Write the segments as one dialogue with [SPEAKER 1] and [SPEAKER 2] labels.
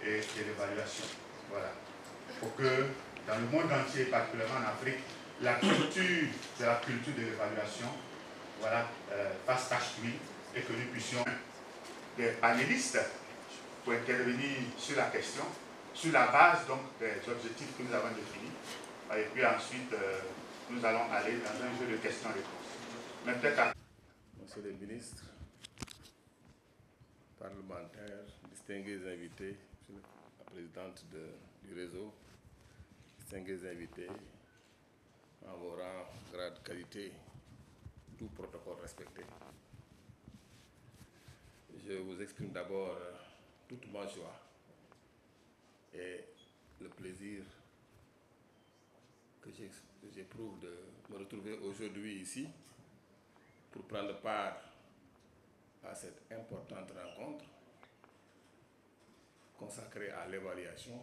[SPEAKER 1] de l'évaluation. Voilà. Pour que dans le monde entier, particulièrement en Afrique, la culture de l'évaluation, voilà, fasse tache d'huile et que nous puissions des panélistes pour intervenir sur la question, sur la base donc des objectifs que nous avons définis. Et puis ensuite, nous allons aller dans un jeu de questions-réponses.
[SPEAKER 2] Monsieur le ministre, parlementaires, distingués invités, la présidente du réseau, distingués invités, en vos rangs, grade, qualité, tout protocole respecté. Je vous exprime d'abord toute ma joie et le plaisir que j'éprouve de me retrouver aujourd'hui ici pour prendre part à cette importante rencontre consacrée à l'évaluation.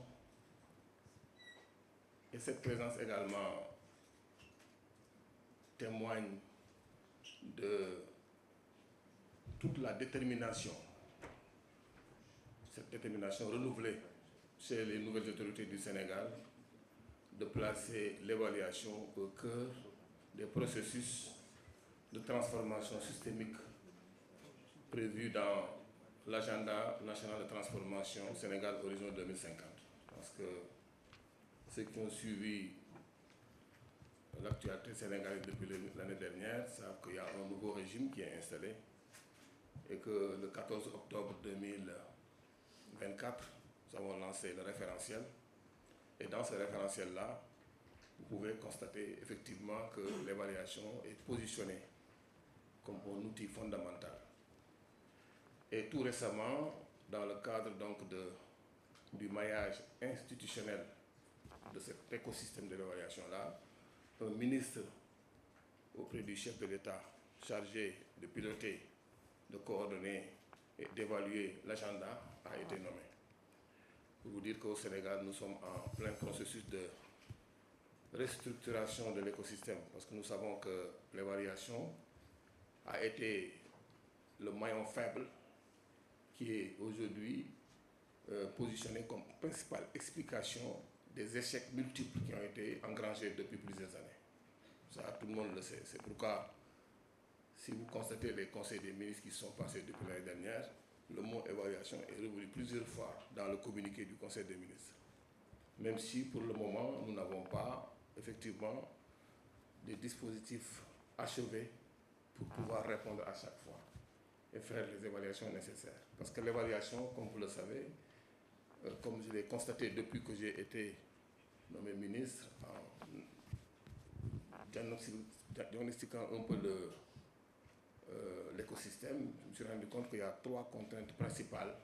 [SPEAKER 2] Et cette présence également témoigne de toute la détermination, cette détermination renouvelée chez les nouvelles autorités du Sénégal de placer l'évaluation au cœur des processus de transformation systémique prévus dans l'agenda national de transformation Sénégal Horizon 2050. Parce que ceux qui ont suivi l'actualité sénégalaise depuis l'année dernière savent qu'il y a un nouveau régime qui est installé et que le 14 octobre 2024, nous avons lancé le référentiel. Et dans ce référentiel-là, vous pouvez constater effectivement que l'évaluation est positionnée comme un outil fondamental. Et tout récemment, dans le cadre donc du maillage institutionnel de cet écosystème de l'évaluation-là, un ministre auprès du chef de l'État chargé de piloter, de coordonner et d'évaluer l'agenda a été nommé. Pour vous dire qu'au Sénégal, nous sommes en plein processus de restructuration de l'écosystème, parce que nous savons que l'évaluation a été le maillon faible qui est aujourd'hui positionné comme principale explication des échecs multiples qui ont été engrangés depuis plusieurs années. Ça, tout le monde le sait. C'est pourquoi, si vous constatez les conseils des ministres qui sont passés depuis l'année dernière, le mot évaluation est revenu plusieurs fois dans le communiqué du Conseil des ministres. Même si, pour le moment, nous n'avons pas, effectivement, des dispositifs achevés pour pouvoir répondre à chaque fois et faire les évaluations nécessaires. Parce que l'évaluation, comme vous le savez, comme je l'ai constaté depuis que j'ai été nommé ministre, en diagnostiquant un peu l'écosystème, je me suis rendu compte qu'il y a 3 contraintes principales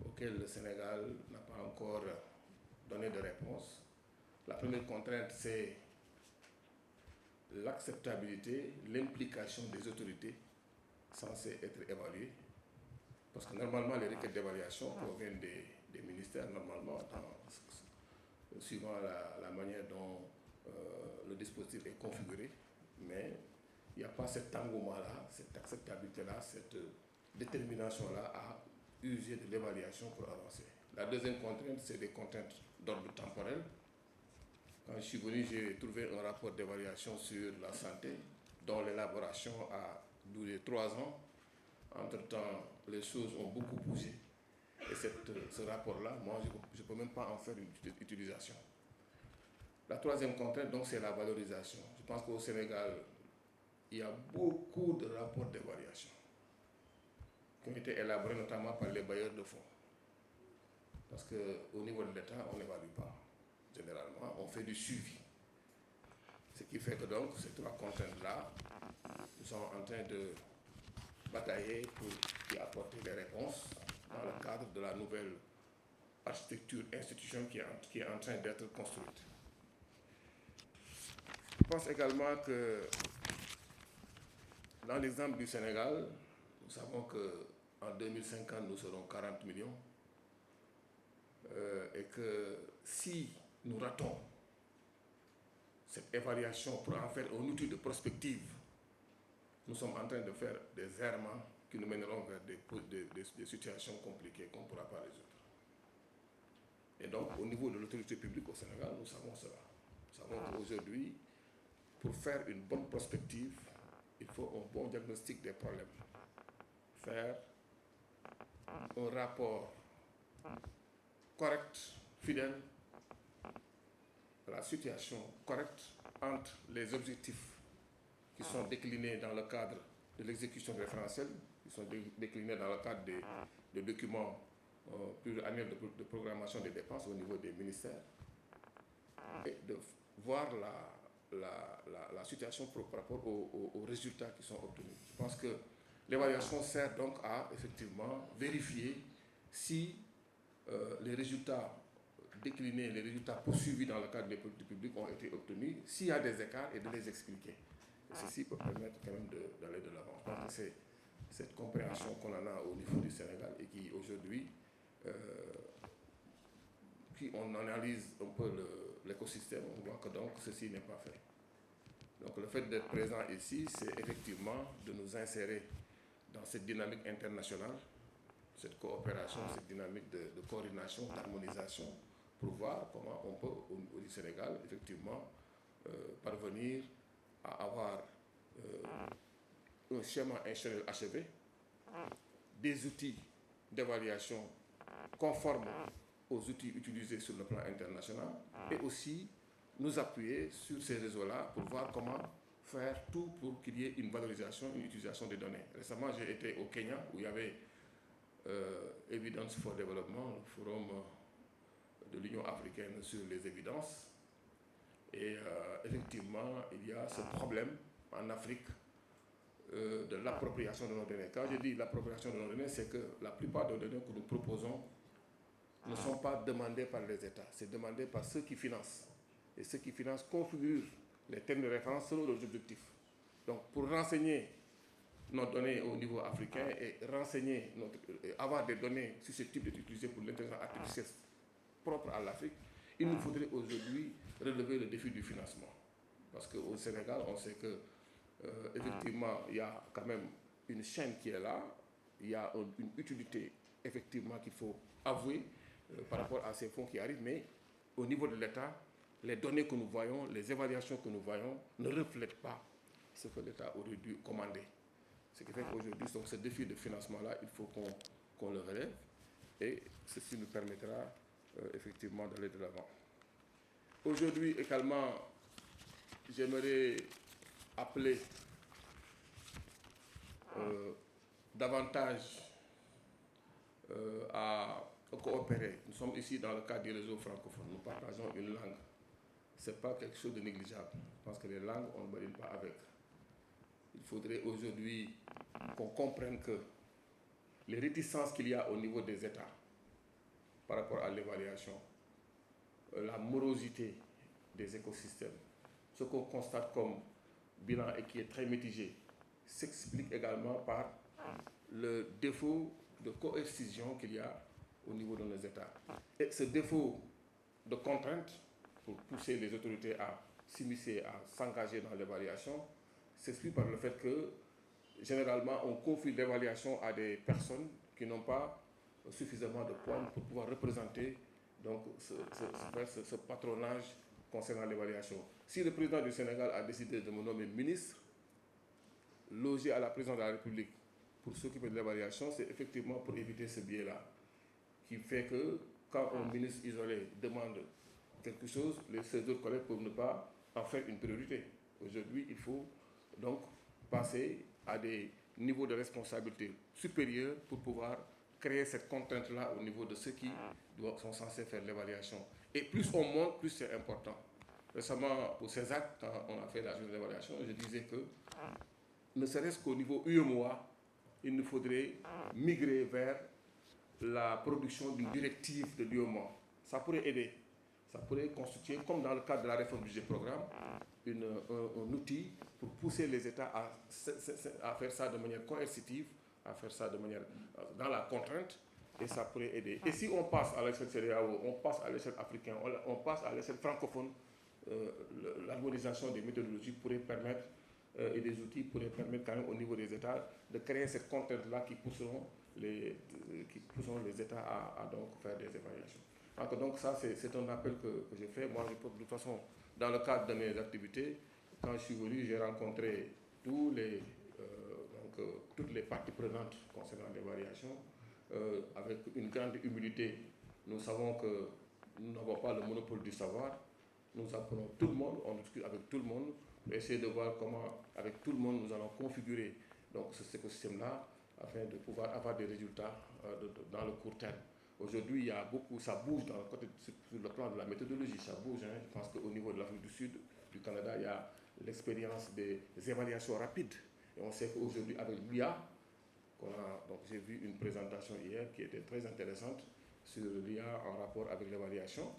[SPEAKER 2] auxquelles le Sénégal n'a pas encore donné de réponse. La première contrainte, c'est l'acceptabilité, l'implication des autorités censées être évaluées. Parce que normalement, les requêtes d'évaluation proviennent des ministères, normalement, suivant la manière dont le dispositif est configuré. Mais il n'y a pas cet engouement-là, cette acceptabilité-là, cette détermination-là à user de l'évaluation pour avancer. La deuxième contrainte, c'est des contraintes d'ordre temporel. Quand je suis venu, j'ai trouvé un rapport d'évaluation sur la santé, dont l'élaboration a duré 3 ans. Entre-temps, les choses ont beaucoup bougé. Et ce rapport-là, moi, je ne peux même pas en faire une utilisation. La troisième contrainte, donc, c'est la valorisation. Je pense qu'au Sénégal, il y a beaucoup de rapports d'évaluation qui ont été élaborés notamment par les bailleurs de fonds. Parce qu'au niveau de l'État, on n'évalue pas. Généralement, on fait du suivi. Ce qui fait que donc, ces 3 contraintes-là, nous sommes en train de batailler pour y apporter des réponses dans le cadre de la nouvelle architecture institution qui est en train d'être construite. Je pense également que dans l'exemple du Sénégal, nous savons qu'en 2050, nous serons 40 millions et que si nous ratons cette évaluation pour en faire un outil de prospective, nous sommes en train de faire des errements qui nous mèneront vers des situations compliquées qu'on ne pourra pas résoudre. Et donc, au niveau de l'autorité publique au Sénégal, nous savons cela. Nous savons qu'aujourd'hui, pour faire une bonne prospective, il faut un bon diagnostic des problèmes. Faire un rapport correct, fidèle, à la situation correcte entre les objectifs qui sont déclinés dans le cadre de l'exécution référentielle, qui sont déclinés dans le cadre des documents pluriannuels de programmation des dépenses au niveau des ministères, et de voir la situation par rapport aux résultats qui sont obtenus. Je pense que l'évaluation sert donc à effectivement vérifier si les résultats déclinés, les résultats poursuivis dans le cadre des politiques publiques ont été obtenus, s'il y a des écarts, et de les expliquer. Et ceci peut permettre quand même d'aller de l'avant. Je pense que c'est cette compréhension qu'on en a au niveau du Sénégal et qui aujourd'hui, qui on analyse un peu l'écosystème, on voit que donc ceci n'est pas fait. Donc le fait d'être présent ici, c'est effectivement de nous insérer dans cette dynamique internationale, cette coopération, cette dynamique de coordination, d'harmonisation, pour voir comment on peut, au Sénégal, effectivement, parvenir à avoir un schéma institutionnel achevé, des outils d'évaluation conformes aux outils utilisés sur le plan international, et aussi nous appuyer sur ces réseaux-là pour voir comment faire tout pour qu'il y ait une valorisation, une utilisation des données. Récemment, j'ai été au Kenya, où il y avait Evidence for Development, le forum de l'Union africaine sur les évidences. Et effectivement, il y a ce problème en Afrique de l'appropriation de nos données. Quand je dis l'appropriation de nos données, c'est que la plupart des données que nous proposons ne sont pas demandées par les États, c'est demandé par ceux qui financent. Et ceux qui financent configurent les thèmes de référence selon leurs objectifs. Donc, pour renseigner nos données au niveau africain et avoir des données susceptibles d'être utilisées pour l'intelligence artificielle propre à l'Afrique, il nous faudrait aujourd'hui relever le défi du financement. Parce qu'au Sénégal, on sait que effectivement, il y a quand même une chaîne qui est là, il y a une utilité effectivement qu'il faut avouer par rapport à ces fonds qui arrivent, mais au niveau de l'État, les données que nous voyons, les évaluations que nous voyons ne reflètent pas ce que l'État aurait dû commander. Ce qui fait qu'aujourd'hui, ce défi de financement-là, il faut qu'on le relève, et ceci nous permettra effectivement d'aller de l'avant. Aujourd'hui également, j'aimerais appeler davantage à coopérer. Nous sommes ici dans le cadre du réseau francophone, nous partageons une langue. Ce n'est pas quelque chose de négligeable. Je pense que les langues, on ne badine pas avec. Il faudrait aujourd'hui qu'on comprenne que les réticences qu'il y a au niveau des États par rapport à l'évaluation, la morosité des écosystèmes, ce qu'on constate comme bilan et qui est très mitigé, s'explique également par le défaut de coercition qu'il y a au niveau de nos États. Et ce défaut de contrainte pour pousser les autorités à s'immiscer, à s'engager dans l'évaluation, s'explique par le fait que, généralement, on confie l'évaluation à des personnes qui n'ont pas suffisamment de poids pour pouvoir représenter donc, ce patronage concernant l'évaluation. Si le président du Sénégal a décidé de me nommer ministre, logé à la présidence de la République pour s'occuper de l'évaluation, c'est effectivement pour éviter ce biais-là, qui fait que quand un ministre isolé demande quelque chose, ses autres collègues peuvent ne pas en faire une priorité. Aujourd'hui, il faut donc passer à des niveaux de responsabilité supérieurs pour pouvoir créer cette contrainte-là au niveau de ceux qui sont censés faire l'évaluation. Et plus on monte, plus c'est important. Récemment, pour ces actes, quand on a fait la journée d'évaluation, je disais que, ne serait-ce qu'au niveau UEMOA, il nous faudrait migrer vers la production d'une directive de l'UEMOA. Ça pourrait aider. Ça pourrait constituer, comme dans le cadre de la réforme du budget-programme, un outil pour pousser les États à faire ça de manière coercitive, à faire ça de manière dans la contrainte, et ça pourrait aider. Et si on passe à l'échelle CEDEAO, on passe à l'échelle africaine, on passe à l'échelle francophone, l'harmonisation des méthodologies pourrait permettre, et des outils pourraient permettre quand même au niveau des États de créer cette contrainte-là qui pousseront les États à donc faire des évaluations. Donc ça, c'est un appel que j'ai fait. Moi, de toute façon, dans le cadre de mes activités, quand je suis venu, j'ai rencontré toutes les parties prenantes concernant les variations, avec une grande humilité. Nous savons que nous n'avons pas le monopole du savoir. Nous apprenons tout le monde, on discute avec tout le monde, pour essayer de voir comment, avec tout le monde, nous allons configurer donc, cet écosystème-là afin de pouvoir avoir des résultats dans le court terme. Aujourd'hui, il y a beaucoup, ça bouge sur le plan de la méthodologie, ça bouge. Hein. Je pense qu'au niveau de l'Afrique du Sud, du Canada, il y a l'expérience des évaluations rapides. Et on sait qu'aujourd'hui, avec l'IA, donc j'ai vu une présentation hier qui était très intéressante sur l'IA en rapport avec l'évaluation.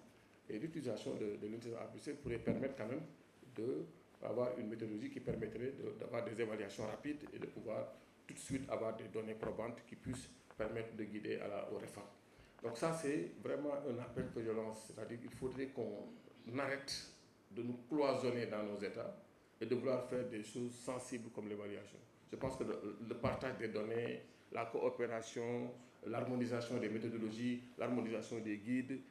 [SPEAKER 2] Et l'utilisation de l'intelligence artificielle pourrait permettre quand même d'avoir une méthodologie qui permettrait d'avoir des évaluations rapides et de pouvoir tout de suite avoir des données probantes qui puissent permettre de guider aux réformes. Donc ça, c'est vraiment un appel que je lance. C'est-à-dire qu'il faudrait qu'on arrête de nous cloisonner dans nos États et de vouloir faire des choses sensibles comme l'évaluation. Je pense que le partage des données, la coopération, l'harmonisation des méthodologies, l'harmonisation des guides,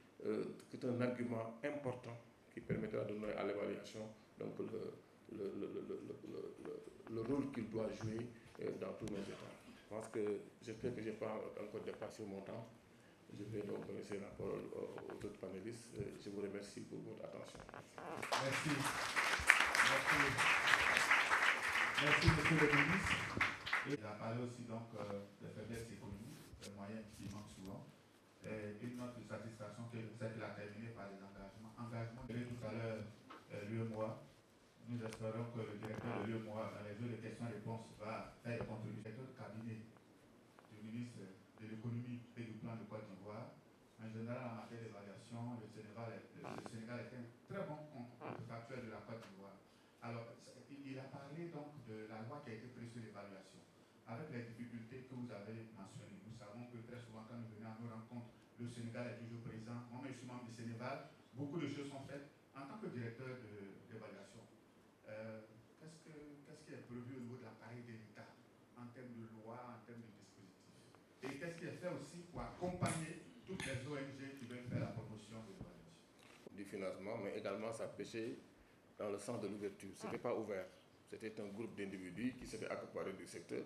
[SPEAKER 2] c'est un argument important qui permettra de donner à l'évaluation donc le rôle qu'il doit jouer dans tous nos États. Je pense que j'espère que je n'ai pas encore dépassé mon temps. Je vais donc laisser la parole aux autres panélistes. Je vous remercie pour votre attention.
[SPEAKER 1] Merci. Merci, monsieur le ministre. Il a parlé aussi donc de faiblesses économiques, des moyens qui manquent souvent. Et une note de satisfaction, c'est qu'il a terminé par les engagements. Engagement, tout à l'heure, l'UEMOA. Nous espérons que le directeur de l'UEMOA, dans les jeux de questions-réponses, va faire des contributions au cabinet du ministre de l'économie et du plan de Côte d'Ivoire. En général, en matière d'évaluation, le Sénégal est un très bon facteur de la Côte d'Ivoire. Alors, il a parlé donc de la loi qui a été prise sur l'évaluation. Avec les difficultés que vous avez mentionnées, nous savons que très souvent, quand nous venons à nos rencontres, le Sénégal est toujours présent. Moi, je suis membre du Sénégal. Beaucoup de choses sont faites. En tant que directeur d'évaluation, qu'est-ce qui est prévu au niveau de l'appareil de l'État en termes de loi, en termes de dispositifs? Et qu'est-ce qui est fait aussi pour accompagner toutes les ONG qui veulent faire la promotion de l'évaluation?
[SPEAKER 2] Du financement, mais également ça pêchait dans le sens de l'ouverture. Ce n'était pas ouvert. C'était un groupe d'individus qui s'étaient accaparés du secteur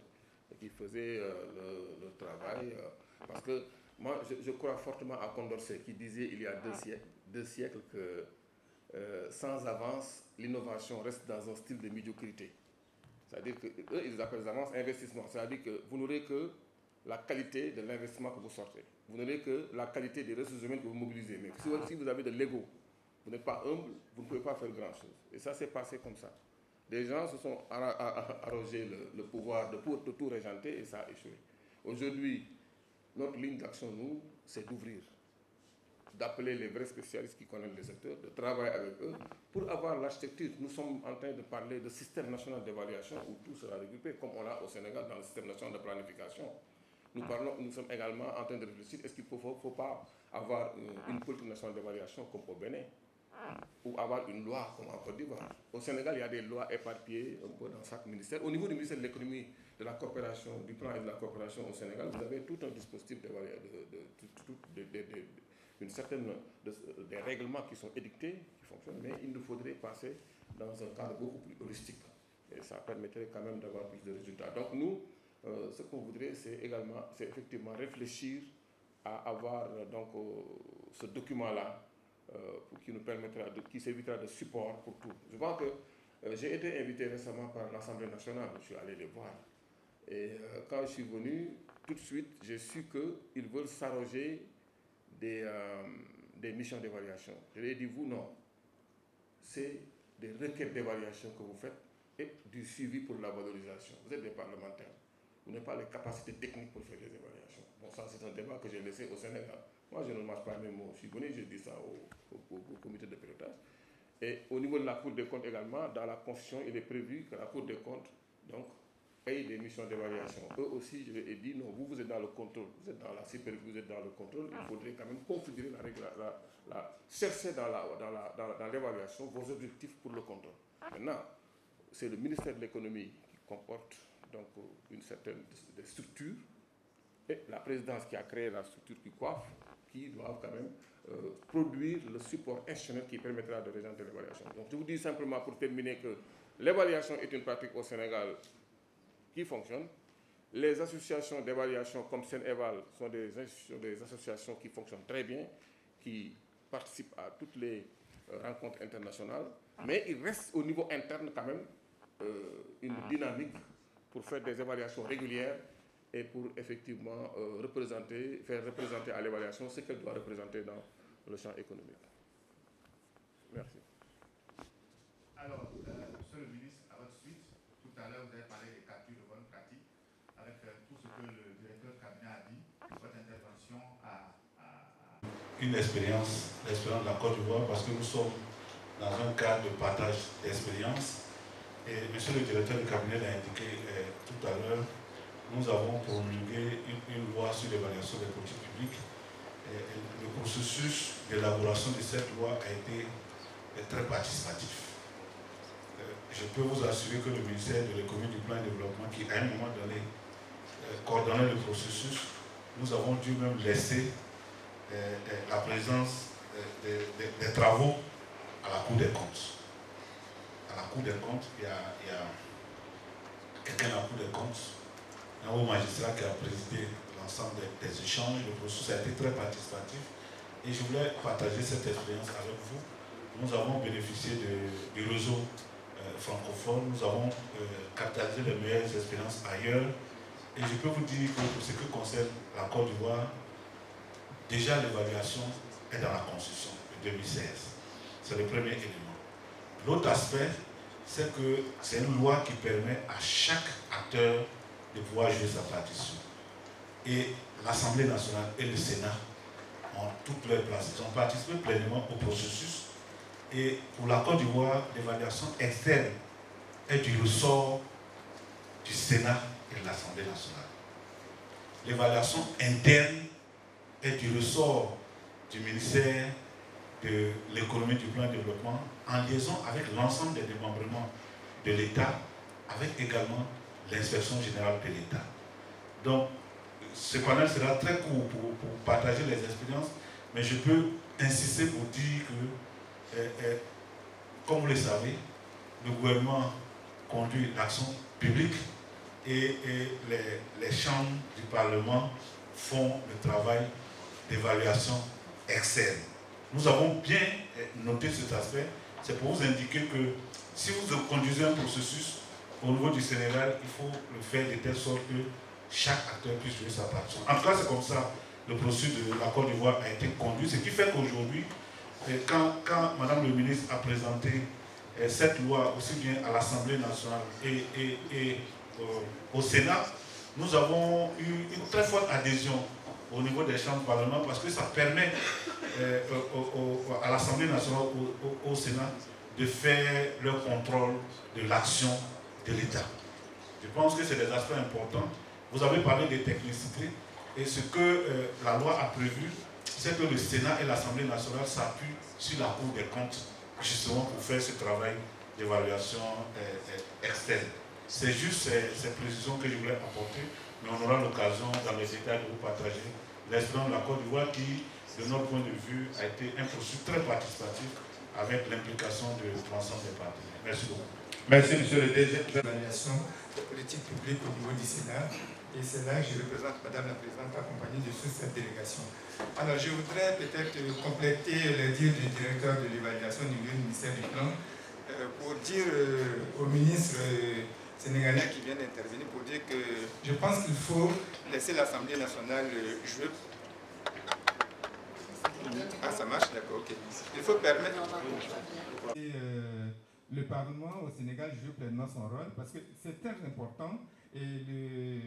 [SPEAKER 2] et qui faisaient le travail. Parce que moi, je crois fortement à Condorcet qui disait il y a deux siècles que sans avance, l'innovation reste dans un style de médiocrité. C'est-à-dire qu'eux, ils appellent les avances investissement. C'est-à-dire que vous n'aurez que la qualité de l'investissement que vous sortez. Vous n'aurez que la qualité des ressources humaines que vous mobilisez. Mais si vous avez de l'ego, vous n'êtes pas humble, vous ne pouvez pas faire grand-chose. Et ça s'est passé comme ça. Des gens se sont arrogés le pouvoir de tout régenter et ça a échoué. Aujourd'hui, notre ligne d'action, nous, c'est d'ouvrir, d'appeler les vrais spécialistes qui connaissent les secteurs, de travailler avec eux pour avoir l'architecture. Nous sommes en train de parler de système national d'évaluation où tout sera regroupé, comme on l'a au Sénégal dans le système national de planification. Nous sommes également en train de réfléchir, est-ce qu'il ne faut pas avoir une politique nationale d'évaluation comme au Bénin, ou avoir une loi comme en Côte d'Ivoire. Au Sénégal, il y a des lois éparpillées un peu dans chaque ministère. Au niveau du ministère de l'économie, de la coopération, du plan et de la coopération au Sénégal, vous avez tout un dispositif des règlements qui sont édictés, qui fonctionnent, mais il nous faudrait passer dans un cadre beaucoup plus holistique. Et ça permettrait quand même d'avoir plus de résultats. Donc nous, ce qu'on voudrait, c'est effectivement réfléchir à avoir donc ce document-là qui nous permettra, qui servira de support pour tout. Je pense que j'ai été invité récemment par l'Assemblée nationale, je suis allé les voir. Et quand je suis venu, tout de suite, j'ai su qu'ils veulent s'arroger des missions d'évaluation. Je leur ai dit, vous, non. C'est des requêtes d'évaluation que vous faites et du suivi pour la valorisation. Vous êtes des parlementaires. Vous n'avez pas les capacités techniques pour faire des évaluations. Bon, ça, c'est un débat que j'ai laissé au Sénégal. Moi, je ne mange pas mes mots. Je suis venu, j'ai dit ça au comité de pilotage. Et au niveau de la Cour des comptes également, dans la Constitution, il est prévu que la Cour des comptes donc, ait des missions d'évaluation. Eux aussi, je leur ai dit, non, vous êtes dans le contrôle, vous êtes dans la supervision, vous êtes dans le contrôle, il faudrait quand même configurer la règle, chercher dans l'évaluation vos objectifs pour le contrôle. Maintenant, c'est le ministère de l'économie qui comporte donc une certaine structure, et la présidence qui a créé la structure qui coiffe, qui doivent quand même produire le support institutionnel qui permettra de réaliser l'évaluation. Donc je vous dis simplement pour terminer que l'évaluation est une pratique au Sénégal qui fonctionne. Les associations d'évaluation comme Sénéval sont des associations qui fonctionnent très bien, qui participent à toutes les rencontres internationales, mais il reste au niveau interne quand même une dynamique pour faire des évaluations régulières et pour effectivement faire représenter à l'évaluation ce qu'elle doit représenter dans le champ économique. Merci.
[SPEAKER 1] Alors, Monsieur le ministre, à votre suite, tout à l'heure vous avez parlé des captures de bonnes pratiques. Avec tout ce que le directeur de cabinet a dit, votre intervention a une expérience, l'expérience de la Côte d'Ivoire, parce que nous sommes dans un cadre de partage d'expérience. Et monsieur le directeur du cabinet l'a indiqué tout à l'heure, nous avons promulgué une loi sur l'évaluation des politiques publiques. Et le processus d'élaboration de cette loi a été très participatif. Je peux vous assurer que le ministère de l'économie du plan de développement, qui à un moment donné coordonnait le processus, nous avons dû même laisser la présence des travaux à la Cour des comptes. À la Cour des comptes, il y a quelqu'un à la Cour des comptes, un haut magistrat qui a présidé l'ensemble des échanges. Le processus a été très participatif et je voulais partager cette expérience avec vous. Nous avons bénéficié du réseau francophone, nous avons capitalisé les meilleures expériences ailleurs et je peux vous dire que pour ce qui concerne la Côte d'Ivoire, déjà l'évaluation est dans la Constitution de 2016. C'est le premier élément. L'autre aspect, c'est que c'est une loi qui permet à chaque acteur de pouvoir jouer sa partition. Et l'Assemblée nationale et le Sénat ont toutes leurs places. Ils ont participé pleinement au processus. Et pour la Côte d'Ivoire, l'évaluation externe est du ressort du Sénat et de l'Assemblée nationale. L'évaluation interne est du ressort du ministère de l'économie du plan de développement en liaison avec l'ensemble des démembrements de l'État, avec également l'inspection générale de l'État. Donc, ce panel sera très court pour partager les expériences, mais je peux insister pour dire que, comme vous le savez, le gouvernement conduit l'action publique et les chambres du Parlement font le travail d'évaluation externe. Nous avons bien noté cet aspect. C'est pour vous indiquer que si vous conduisez un processus au niveau du Sénégal, il faut le faire de telle sorte que chaque acteur puisse jouer sa partition. En tout cas, c'est comme ça le processus de la Côte d'Ivoire a été conduit. Ce qui fait qu'aujourd'hui, quand Madame le ministre a présenté cette loi aussi bien à l'Assemblée nationale et au Sénat, nous avons eu une très forte adhésion au niveau des chambres du Parlement parce que ça permet à l'Assemblée nationale, au Sénat, de faire le contrôle de l'action de l'État. Je pense que c'est des aspects importants. Vous avez parlé des technicités et ce que la loi a prévu, c'est que le Sénat et l'Assemblée nationale s'appuient sur la Cour des comptes justement pour faire ce travail d'évaluation externe. C'est juste ces précisions que je voulais apporter, mais on aura l'occasion dans les détails de vous partager l'expérience de la Côte d'Ivoire qui, de notre point de vue, a été un processus très participatif avec l'implication de l'ensemble des partenaires. Merci beaucoup. Merci, monsieur le DG.
[SPEAKER 3] L'évaluation de politique publique au niveau du Sénat. Et c'est là que je représente Madame la Présidente accompagnée de toute cette délégation. Alors je voudrais peut-être compléter le dire du directeur de l'évaluation du ministère du Plan pour dire au ministre sénégalais qui vient d'intervenir pour dire que je pense qu'il faut laisser l'Assemblée nationale jouer. Ah, ça marche, d'accord, ok. Il faut permettre... le Parlement au Sénégal joue pleinement son rôle parce que c'est très important et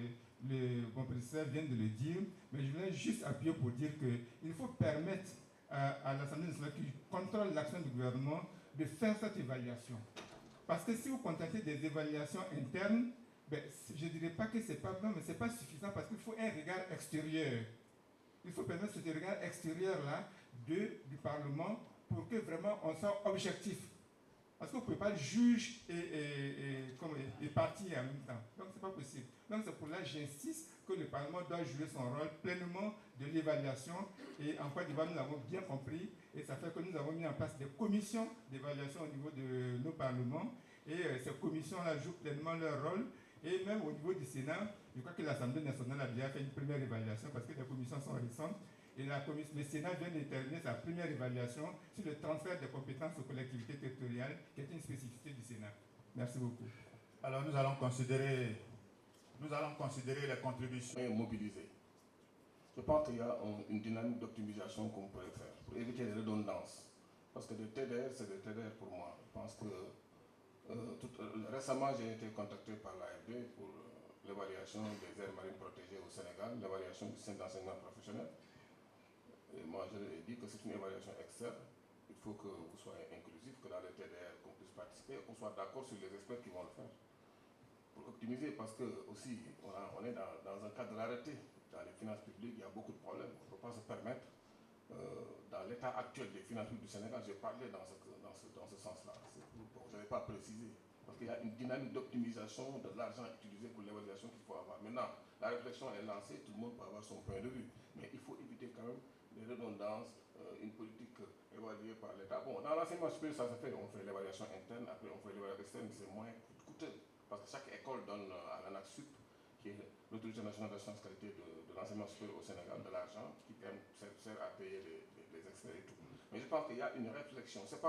[SPEAKER 3] le bon président vient de le dire, mais je voulais juste appuyer pour dire qu'il faut permettre à l'Assemblée nationale qui contrôle l'action du gouvernement de faire cette évaluation. Parce que si vous contentez des évaluations internes, ben, je ne dirais pas que ce n'est pas bon, mais ce n'est pas suffisant parce qu'il faut un regard extérieur. Il faut permettre ce regard extérieur-là du Parlement pour que vraiment on soit objectif. Parce qu'on ne peut pas juge et partir en même temps. Donc, ce n'est pas possible. Donc, c'est pour là que j'insiste que le Parlement doit jouer son rôle pleinement de l'évaluation. Et en Côte d'Ivoire, nous l'avons bien compris. Et ça fait que nous avons mis en place des commissions d'évaluation au niveau de nos parlements. Et ces commissions-là jouent pleinement leur rôle. Et même au niveau du Sénat, je crois que l'Assemblée nationale a déjà fait une première évaluation parce que les commissions sont récentes. Et le Sénat vient de terminer sa première évaluation sur le transfert des compétences aux collectivités territoriales, qui est une spécificité du Sénat. Merci beaucoup.
[SPEAKER 1] Alors nous allons considérer les contributions
[SPEAKER 2] mobilisées. Je pense qu'il y a une dynamique d'optimisation qu'on pourrait faire pour éviter les redondances. Parce que des TDR, c'est des TDR pour moi. Je pense que récemment, j'ai été contacté par l'AFD pour l'évaluation des aires marines protégées au Sénégal, l'évaluation du centre d'enseignement professionnel. Et moi, je leur ai dit que c'est une évaluation externe. Il faut que vous soyez inclusif, que dans les TDR, qu'on puisse participer, qu'on soit d'accord sur les experts qui vont le faire. Pour optimiser, parce que aussi, on est dans un cadre de rareté. Dans les finances publiques, il y a beaucoup de problèmes. On ne peut pas se permettre, dans l'état actuel des finances publiques du Sénégal, j'ai parlé dans ce sens-là. Bon, je n'avais pas précisé. Parce qu'il y a une dynamique d'optimisation de l'argent utilisé pour l'évaluation qu'il faut avoir. Maintenant, la réflexion est lancée, tout le monde peut avoir son point de vue. Mais il faut éviter quand même les redondances, une politique évaluée par l'État. Bon, dans l'enseignement supérieur, ça se fait. On fait l'évaluation interne, après on fait l'évaluation externe, c'est moins coûteux. Parce que chaque école donne à l'ANACSUP, qui est l'autorité nationale d'assurance qualité de l'enseignement supérieur au Sénégal, de l'argent qui sert à payer les experts et tout. Mais je pense qu'il y a une réflexion. C'est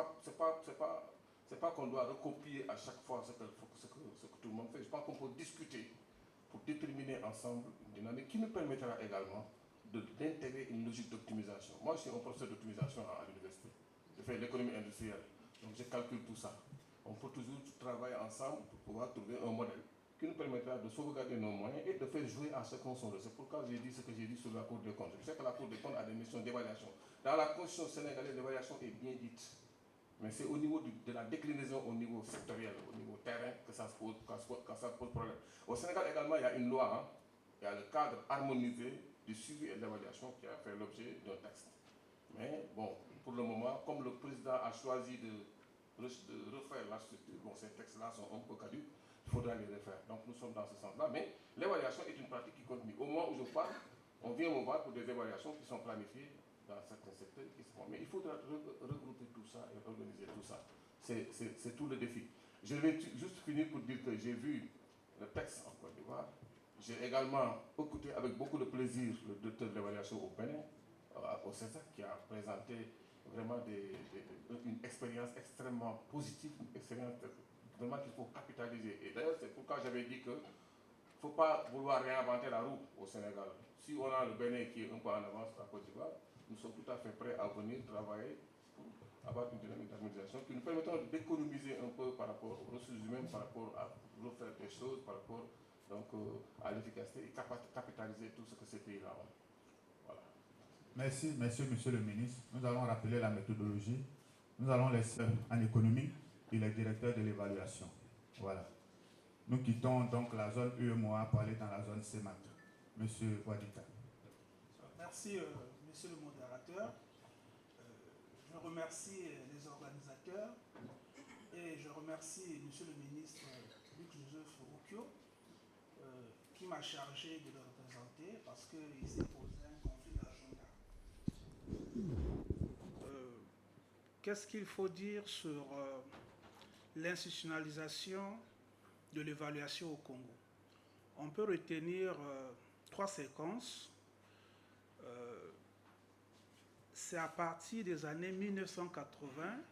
[SPEAKER 2] pas qu'on doit recopier à chaque fois ce que tout le monde fait. Je pense qu'on peut discuter pour déterminer ensemble une dynamique qui nous permettra également d'intégrer une logique d'optimisation. Moi, je suis un professeur d'optimisation à l'université. Je fais l'économie industrielle. Donc, je calcule tout ça. On peut toujours travailler ensemble pour pouvoir trouver un modèle qui nous permettra de sauvegarder nos moyens et de faire jouer à chacun son rôle. C'est pourquoi j'ai dit ce que j'ai dit sur la Cour des comptes. Je sais que la Cour des comptes a des missions d'évaluation. Dans la Constitution sénégalaise, l'évaluation est bien dite. Mais c'est au niveau de la déclinaison au niveau sectoriel, au niveau terrain, que ça pose problème. Au Sénégal également, il y a une loi, hein. Il y a le cadre harmonisé du suivi et de l'évaluation qui a fait l'objet d'un texte. Mais bon, pour le moment, comme le président a choisi de refaire la structure, bon, ces textes-là sont un peu caducs, il faudra les refaire. Donc nous sommes dans ce sens-là. Mais l'évaluation est une pratique qui continue. Au moment où je parle, on vient me voir pour des évaluations qui sont planifiées dans certains secteurs qui se font. Mais il faudra regrouper tout ça et organiser tout ça. C'est tout le défi. Je vais juste finir pour dire que j'ai vu le texte en Côte d'Ivoire. J'ai également écouté avec beaucoup de plaisir le directeur de l'évaluation au Bénin, au CESA, qui a présenté vraiment une expérience extrêmement positive, une expérience vraiment qu'il faut capitaliser. Et d'ailleurs, c'est pourquoi j'avais dit qu'il ne faut pas vouloir réinventer la roue au Sénégal. Si on a le Bénin qui est un peu en avance à Côte d'Ivoire, nous sommes tout à fait prêts à venir travailler pour avoir une dynamique d'administration qui nous permettra d'économiser un peu par rapport aux ressources humaines, par rapport à refaire des choses, par rapport donc, à l'efficacité et capitaliser tout ce que ces pays-là ont. Voilà.
[SPEAKER 1] Merci, monsieur le ministre. Nous allons rappeler la méthodologie. Nous allons laisser en économie et le directeur de l'évaluation. Voilà. Nous quittons donc la zone UEMOA pour aller dans la zone CEMAT. Monsieur Wadita.
[SPEAKER 4] Merci, monsieur le modérateur. Je remercie les organisateurs et je remercie monsieur le ministre Luc-Joseph Okio qui m'a chargé de le représenter parce qu'il s'est posé un conflit d'agenda. Qu'est-ce qu'il faut dire sur l'institutionnalisation de l'évaluation au Congo? On peut retenir 3 séquences. C'est à partir des années 1980,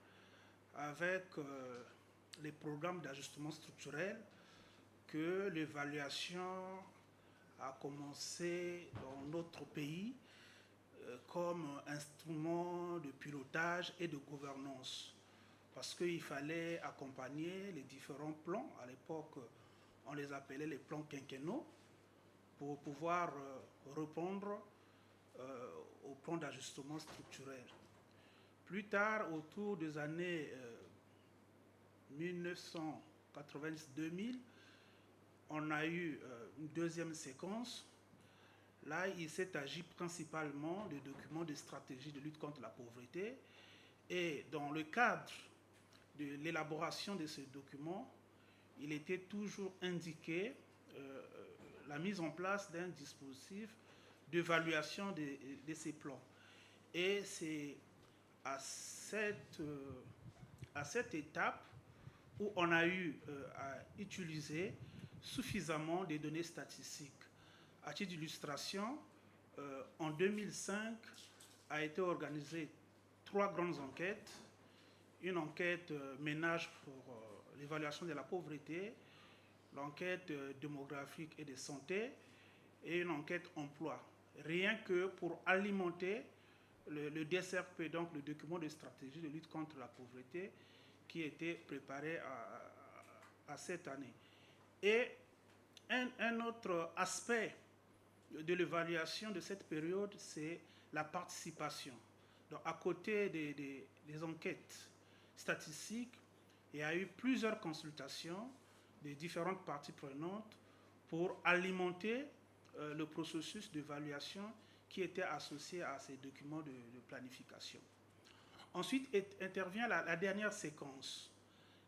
[SPEAKER 4] avec les programmes d'ajustement structurel, que l'évaluation a commencé dans notre pays comme instrument de pilotage et de gouvernance. Parce qu'il fallait accompagner les différents plans. À l'époque, on les appelait les plans quinquennaux, pour pouvoir répondre au plan d'ajustement structurel. Plus tard, autour des années 1990-2000, on a eu une deuxième séquence. Là, il s'est agi principalement de documents de stratégie de lutte contre la pauvreté. Et dans le cadre de l'élaboration de ces documents, il était toujours indiqué la mise en place d'un dispositif d'évaluation de ces plans. Et c'est à cette étape où on a eu à utiliser suffisamment de données statistiques. À titre d'illustration, en 2005 a été organisée 3 grandes enquêtes. Une enquête ménage pour l'évaluation de la pauvreté, l'enquête démographique et de santé et une enquête emploi. Rien que pour alimenter le DSRP, donc le document de stratégie de lutte contre la pauvreté, qui était préparé à cette année. Et un autre aspect de l'évaluation de cette période, c'est la participation. Donc, à côté des enquêtes statistiques, il y a eu plusieurs consultations des différentes parties prenantes pour alimenter le processus d'évaluation qui était associé à ces documents de planification. Ensuite intervient la dernière séquence.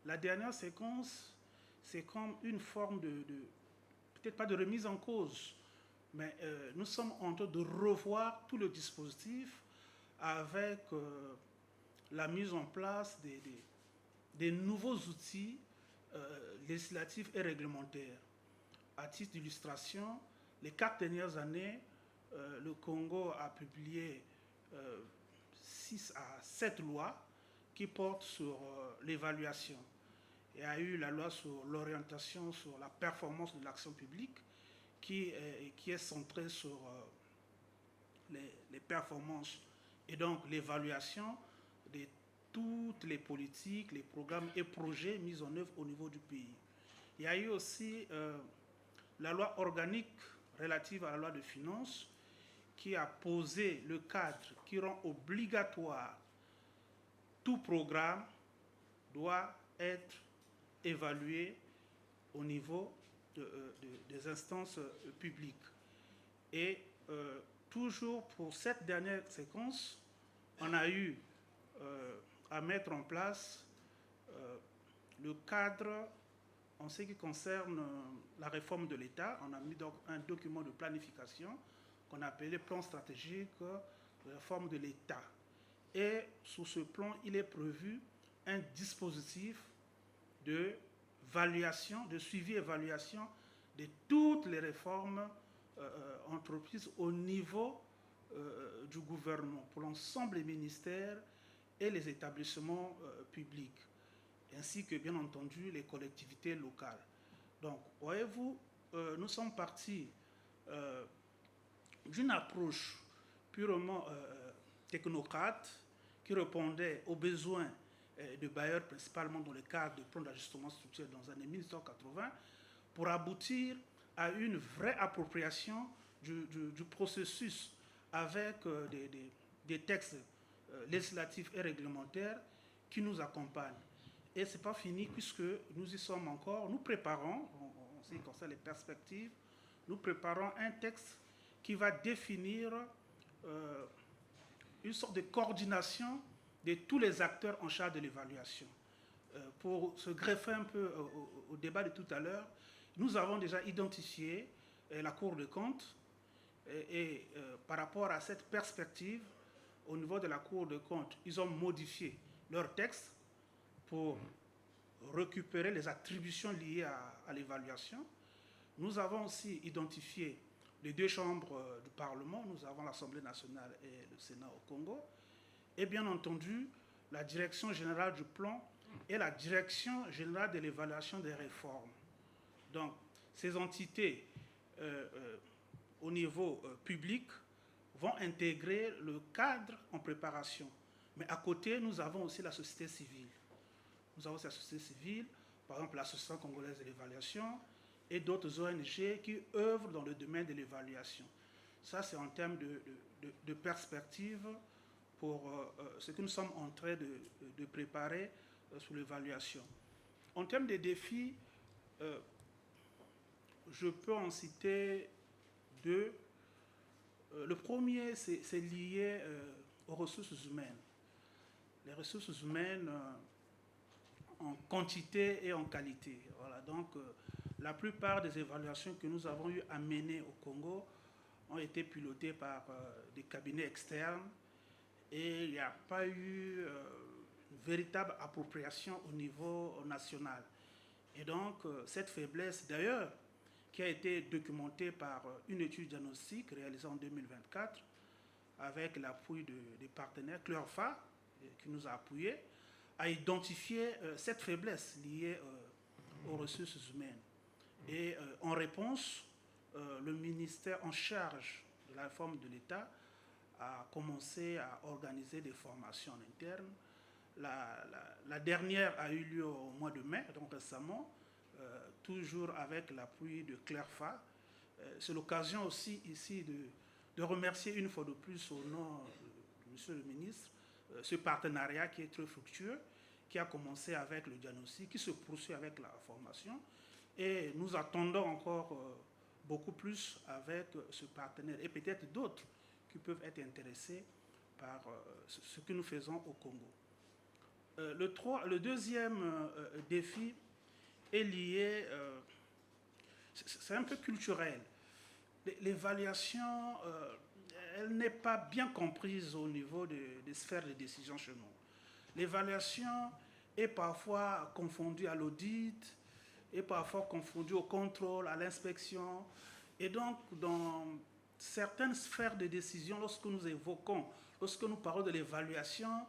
[SPEAKER 4] La dernière séquence, c'est comme une forme peut-être pas de remise en cause, mais nous sommes en train de revoir tout le dispositif avec la mise en place des nouveaux outils législatifs et réglementaires. À titre d'illustration, les 4 dernières années, le Congo a publié 6 à 7 lois qui portent sur l'évaluation. Il y a eu la loi sur l'orientation, sur la performance de l'action publique, qui est centrée sur les performances et donc l'évaluation de toutes les politiques, les programmes et projets mis en œuvre au niveau du pays. Il y a eu aussi la loi organique relative à la loi de finances qui a posé le cadre qui rend obligatoire tout programme doit être évalué au niveau des instances publiques. Et toujours pour cette dernière séquence, on a eu à mettre en place le cadre en ce qui concerne la réforme de l'État. On a mis donc un document de planification qu'on appelait plan stratégique de réforme de l'État. Et sous ce plan, il est prévu un dispositif de suivi-évaluation de toutes les réformes entreprises au niveau du gouvernement, pour l'ensemble des ministères et les établissements publics, ainsi que, bien entendu, les collectivités locales. Donc, voyez-vous, nous sommes partis d'une approche purement technocrate qui répondait aux besoins de bailleurs, principalement dans le cadre du plan d'ajustement structurel dans les années 1980, pour aboutir à une vraie appropriation du processus avec des textes législatifs et réglementaires qui nous accompagnent. Et ce n'est pas fini puisque nous y sommes encore. Nous préparons, en ce qui concerne les perspectives, nous préparons un texte qui va définir une sorte de coordination de tous les acteurs en charge de l'évaluation. Pour se greffer un peu au débat de tout à l'heure, nous avons déjà identifié la Cour des comptes et par rapport à cette perspective, au niveau de la Cour des comptes, ils ont modifié leur texte pour récupérer les attributions liées à l'évaluation. Nous avons aussi identifié les 2 chambres du Parlement, nous avons l'Assemblée nationale et le Sénat au Congo, et bien entendu la Direction générale du plan et la Direction générale de l'évaluation des réformes. Donc, ces entités au niveau public vont intégrer le cadre en préparation. Mais à côté, nous avons aussi la société civile. Nous avons aussi la société civile, par exemple l'Association congolaise de l'évaluation et d'autres ONG qui œuvrent dans le domaine de l'évaluation. Ça, c'est en termes de perspective pour ce que nous sommes en train de préparer sur l'évaluation. En termes de défis, je peux en citer 2. Le premier, c'est lié aux ressources humaines. Les ressources humaines en quantité et en qualité. Voilà, donc la plupart des évaluations que nous avons eu à mener au Congo ont été pilotés par des cabinets externes et il n'y a pas eu une véritable appropriation au niveau national. Et donc, cette faiblesse, d'ailleurs, qui a été documentée par une étude diagnostique réalisée en 2024 avec l'appui des partenaires, CLERFA, qui nous a appuyés, a identifié cette faiblesse liée aux ressources humaines. Et en réponse, le ministère en charge de la réforme de l'État a commencé à organiser des formations en interne. La dernière a eu lieu au mois de mai, donc récemment, toujours avec l'appui de CLERFA. C'est l'occasion aussi ici de remercier une fois de plus au nom de Monsieur le ministre ce partenariat qui est très fructueux, qui a commencé avec le diagnostic, qui se poursuit avec la formation. Et nous attendons encore beaucoup plus avec ce partenaire et peut-être d'autres qui peuvent être intéressés par ce que nous faisons au Congo. Le deuxième défi est lié, c'est un peu culturel. L'évaluation, elle n'est pas bien comprise au niveau des sphères de décision chez nous. L'évaluation est parfois confondue à l'audit, est parfois confondue au contrôle, à l'inspection. Et donc, dans certaines sphères de décision, lorsque nous parlons de l'évaluation,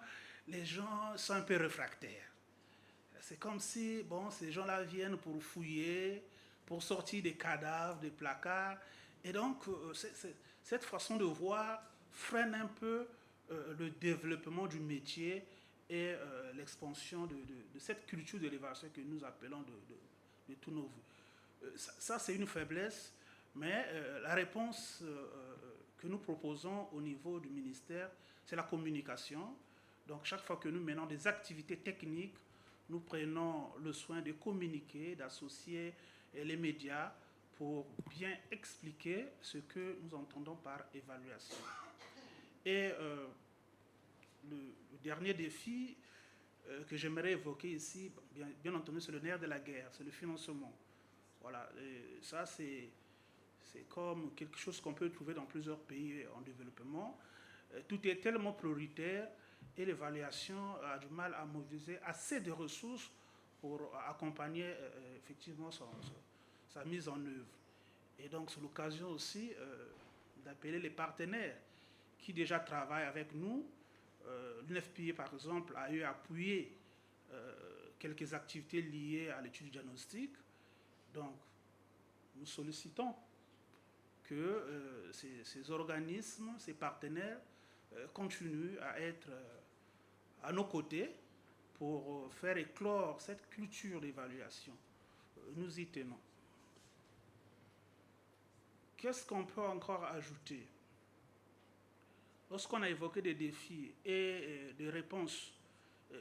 [SPEAKER 4] les gens sont un peu réfractaires. C'est comme si, ces gens-là viennent pour fouiller, pour sortir des cadavres, des placards. Et donc, cette façon de voir freine un peu le développement du métier et l'expansion de cette culture de l'évaluation que nous appelons de tous nos voeux. Ça, c'est une faiblesse, mais la réponse que nous proposons au niveau du ministère, c'est la communication. Donc, chaque fois que nous menons des activités techniques, nous prenons le soin de communiquer, d'associer les médias pour bien expliquer ce que nous entendons par évaluation. Et le dernier défi que j'aimerais évoquer ici, bien entendu, c'est le nerf de la guerre, c'est le financement. Voilà, et ça c'est comme quelque chose qu'on peut trouver dans plusieurs pays en développement. Tout est tellement prioritaire et l'évaluation a du mal à mobiliser assez de ressources pour accompagner effectivement sa mise en œuvre. Et donc c'est l'occasion aussi d'appeler les partenaires qui déjà travaillent avec nous. L'UNFPA par exemple a eu appuyé quelques activités liées à l'étude diagnostique. Donc nous sollicitons que ces organismes, ces partenaires continuent à être à nos côtés pour faire éclore cette culture d'évaluation. Nous y tenons. Qu'est-ce qu'on peut encore ajouter? Lorsqu'on a évoqué des défis et des réponses,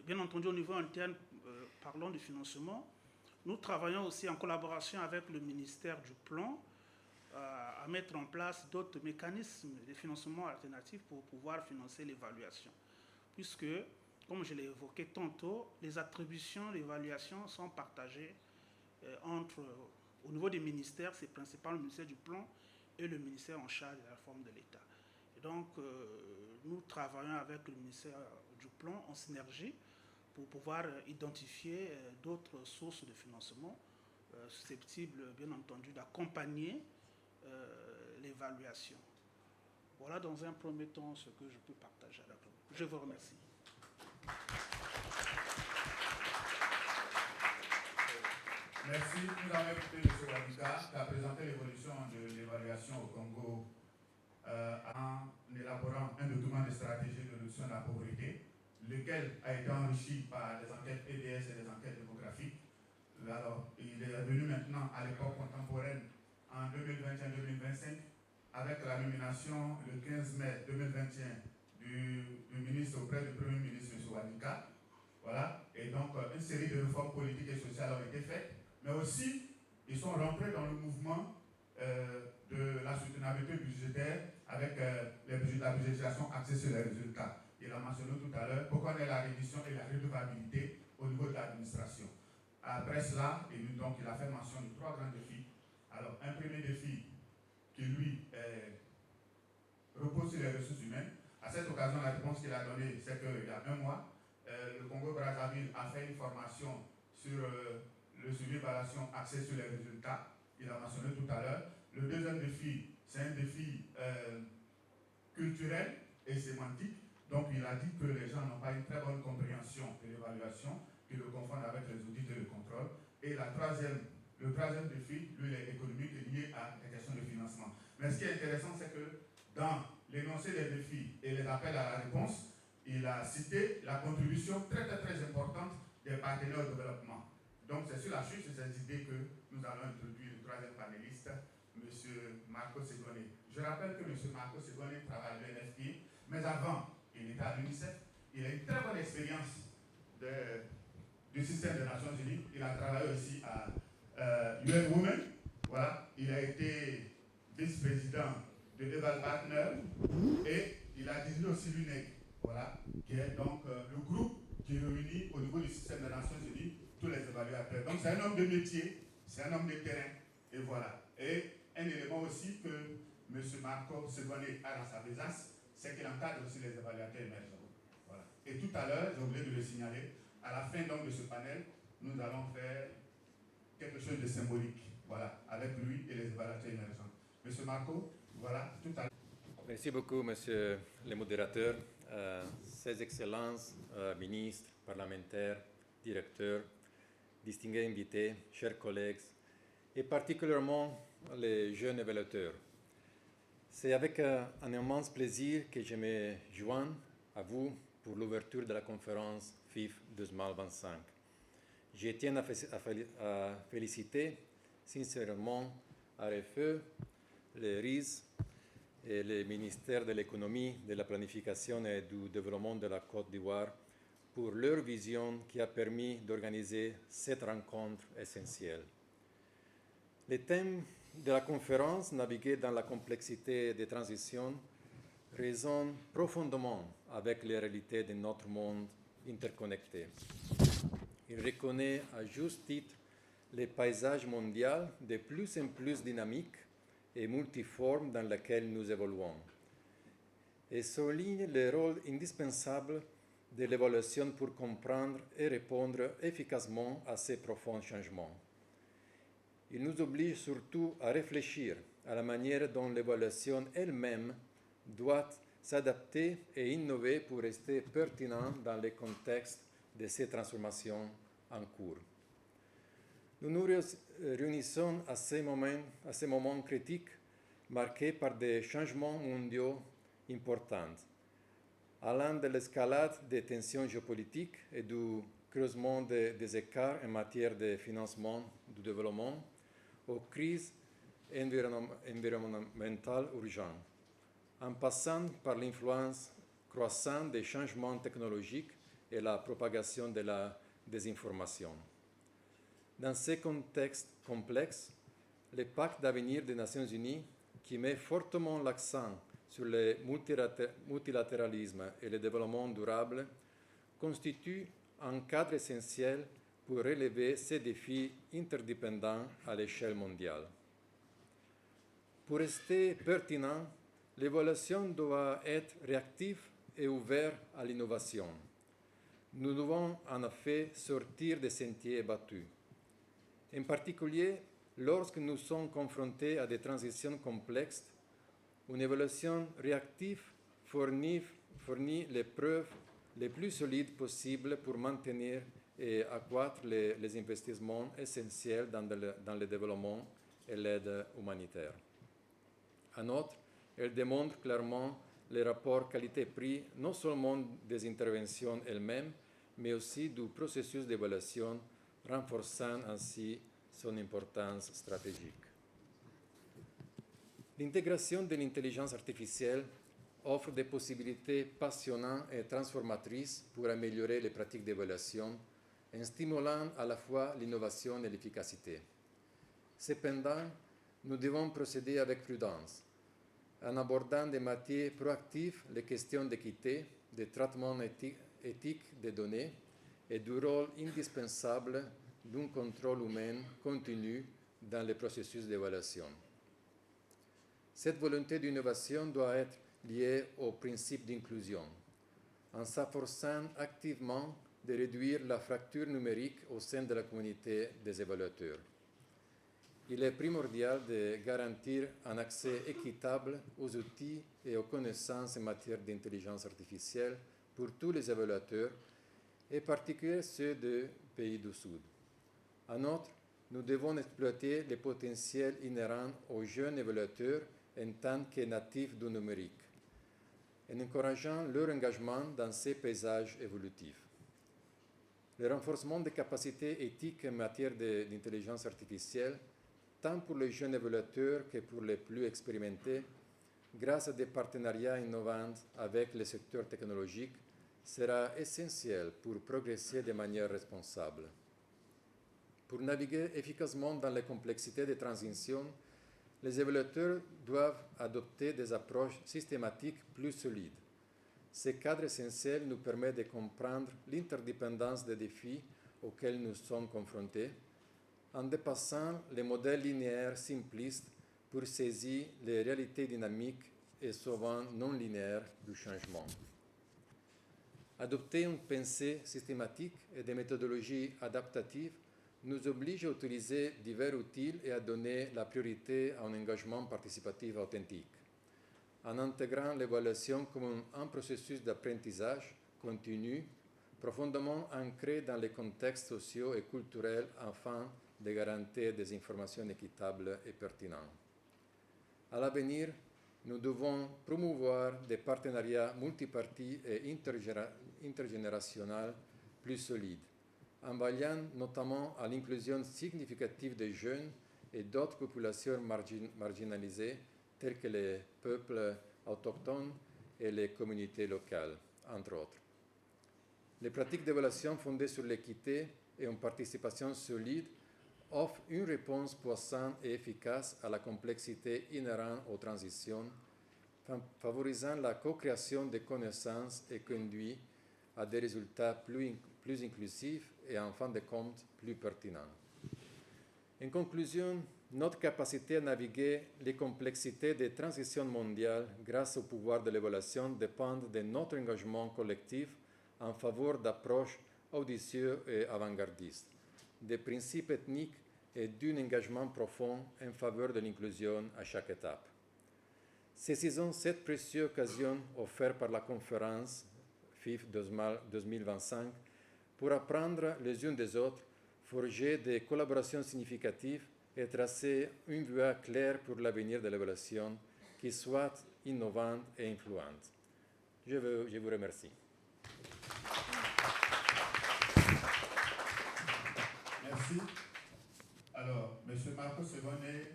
[SPEAKER 4] bien entendu au niveau interne, parlons du financement, nous travaillons aussi en collaboration avec le ministère du Plan à mettre en place d'autres mécanismes de financement alternatifs pour pouvoir financer l'évaluation. Puisque, comme je l'ai évoqué tantôt, les attributions d'évaluation sont partagées au niveau des ministères, c'est principalement le ministère du Plan et le ministère en charge de la réforme de l'État. Et donc, nous travaillons avec le ministère du Plan en synergie pour pouvoir identifier d'autres sources de financement susceptibles, bien entendu, d'accompagner l'évaluation. Voilà dans un premier temps ce que je peux partager avec vous. Je vous remercie.
[SPEAKER 1] Merci. Nous avons écouté M. Wadika qui a présenté l'évolution de l'évaluation au Congo en élaborant un document de stratégie de réduction de la pauvreté, lequel a été enrichi par des enquêtes EDS et des enquêtes démographiques. Alors, il est venu maintenant à l'époque contemporaine en 2021-2025 avec la nomination le 15 mai 2021 du ministre auprès du Premier ministre M. Wadika. Voilà. Et donc, une série de réformes politiques et sociales ont été faites, mais aussi, ils sont rentrés dans le mouvement de la soutenabilité budgétaire avec la budgétisation axée sur les résultats. Il a mentionné tout à l'heure pourquoi on a la réduction et la redevabilité au niveau de l'administration. Après cela, il a fait mention de 3 grands défis. Alors, un premier défi qui, lui, est repose sur les ressources humaines. À cette occasion, la réponse qu'il a donnée, c'est qu'il y a un mois, le Congo-Brazzaville a fait une formation sur le suivi d'évaluation axé sur les résultats. Il a mentionné tout à l'heure. Le deuxième défi, c'est un défi culturel et sémantique. Donc, il a dit que les gens n'ont pas une très bonne compréhension de l'évaluation, qu'ils le confondent avec les audits et le contrôle. Et le troisième défi, lui, il est économique et lié à la question de financement. Mais ce qui est intéressant, c'est que dans l'énoncé des défis et les appels à la réponse, il a cité la contribution très importante des partenaires au développement. Donc, c'est sur la chute de ces idées que nous allons introduire le troisième panéliste, M. Marco Segone. Je rappelle que M. Marco Segone travaille à l'UNFPA, mais avant, il était à l'UNICEF. Il a une très bonne expérience du système des Nations Unies. Il a travaillé aussi à UN Women. Voilà. Il a été vice-président de Eval Partner et il a dirigé aussi l'UNEG, voilà, qui est donc le groupe qui réunit au niveau du système des Nations Unies tous les évaluateurs. Donc c'est un homme de métier, c'est un homme de terrain, et voilà. Et un élément aussi que M. Marco Segone a dans sa besace, c'est qu'il encadre aussi les évaluateurs émergents. Voilà. Et tout à l'heure, j'ai oublié de le signaler, à la fin donc de ce panel, nous allons faire quelque chose de symbolique, voilà, avec lui et les évaluateurs émergents. M. Marco, voilà, tout à l'heure.
[SPEAKER 5] Merci beaucoup, monsieur le modérateur, Ses Excellences, ministres, parlementaires, directeurs, distingués invités, chers collègues, et particulièrement les jeunes évaluateurs. C'est avec un immense plaisir que je me joins à vous pour l'ouverture de la conférence FIF 2025. Je tiens à féliciter sincèrement RFE, le RIS et le ministère de l'économie, de la planification et du développement de la Côte d'Ivoire pour leur vision qui a permis d'organiser cette rencontre essentielle. Le thème de la conférence, naviguer dans la complexité des transitions, résonne profondément avec les réalités de notre monde interconnecté. Il reconnaît à juste titre le paysage mondial de plus en plus dynamique et multiforme dans lequel nous évoluons, et souligne le rôle indispensable de l'évaluation pour comprendre et répondre efficacement à ces profonds changements. Il nous oblige surtout à réfléchir à la manière dont l'évaluation elle-même doit s'adapter et innover pour rester pertinent dans le contexte de ces transformations en cours. Nous nous réunissons à ces moments critiques marqués par des changements mondiaux importants, allant de l'escalade des tensions géopolitiques et du creusement des écarts en matière de financement du développement aux crises environnementales urgentes, en passant par l'influence croissante des changements technologiques et la propagation de la désinformation. Dans ce contexte complexe, le pacte d'avenir des Nations Unies, qui met fortement l'accent sur le multilatéralisme et le développement durable, constitue un cadre essentiel pour relever ces défis interdépendants à l'échelle mondiale. Pour rester pertinent, l'évaluation doit être réactive et ouverte à l'innovation. Nous devons en effet sortir des sentiers battus. En particulier, lorsque nous sommes confrontés à des transitions complexes, une évaluation réactive fournit les preuves les plus solides possibles pour maintenir et accroître les investissements essentiels dans le développement et l'aide humanitaire. En outre, elle démontre clairement les rapports qualité-prix non seulement des interventions elles-mêmes, mais aussi du processus d'évaluation, renforçant ainsi son importance stratégique. L'intégration de l'intelligence artificielle offre des possibilités passionnantes et transformatrices pour améliorer les pratiques d'évaluation, en stimulant à la fois l'innovation et l'efficacité. Cependant, nous devons procéder avec prudence, en abordant de manière proactive les questions d'équité, de traitement éthique des données et du rôle indispensable d'un contrôle humain continu dans le processus d'évaluation. Cette volonté d'innovation doit être liées au principe d'inclusion, en s'efforçant activement de réduire la fracture numérique au sein de la communauté des évaluateurs. Il est primordial de garantir un accès équitable aux outils et aux connaissances en matière d'intelligence artificielle pour tous les évaluateurs, et particulièrement ceux des pays du Sud. En outre, nous devons exploiter les potentiels inhérents aux jeunes évaluateurs en tant que natifs du numérique, en encourageant leur engagement dans ces paysages évolutifs. Le renforcement des capacités éthiques en matière d'intelligence artificielle, tant pour les jeunes évaluateurs que pour les plus expérimentés, grâce à des partenariats innovants avec le secteur technologique, sera essentiel pour progresser de manière responsable. Pour naviguer efficacement dans les complexités des transitions, les évaluateurs doivent adopter des approches systématiques plus solides. Ce cadre essentiel nous permet de comprendre l'interdépendance des défis auxquels nous sommes confrontés, en dépassant les modèles linéaires simplistes pour saisir les réalités dynamiques et souvent non linéaires du changement. Adopter une pensée systématique et des méthodologies adaptatives nous oblige à utiliser divers outils et à donner la priorité à un engagement participatif authentique, en intégrant l'évaluation comme un processus d'apprentissage continu, profondément ancré dans les contextes sociaux et culturels afin de garantir des informations équitables et pertinentes. À l'avenir, nous devons promouvoir des partenariats multipartis et intergénérationnels plus solides, en veillant notamment à l'inclusion significative des jeunes et d'autres populations marginalisées, telles que les peuples autochtones et les communautés locales, entre autres. Les pratiques d'évaluation fondées sur l'équité et une participation solide offrent une réponse puissante et efficace à la complexité inhérente aux transitions, favorisant la co-création des connaissances et conduit à des résultats plus inclusifs et en fin de compte plus pertinents. En conclusion, notre capacité à naviguer les complexités des transitions mondiales grâce au pouvoir de l'évaluation dépend de notre engagement collectif en faveur d'approches audacieuses et avant-gardistes, des principes ethniques et d'un engagement profond en faveur de l'inclusion à chaque étape. Saisissons cette précieuse occasion offerte par la conférence FIF 2025 pour apprendre les uns des autres, forger des collaborations significatives et tracer une voie claire pour l'avenir de l'évaluation qui soit innovante et influente. Je vous remercie.
[SPEAKER 1] Merci. Alors, M. Marco Segoné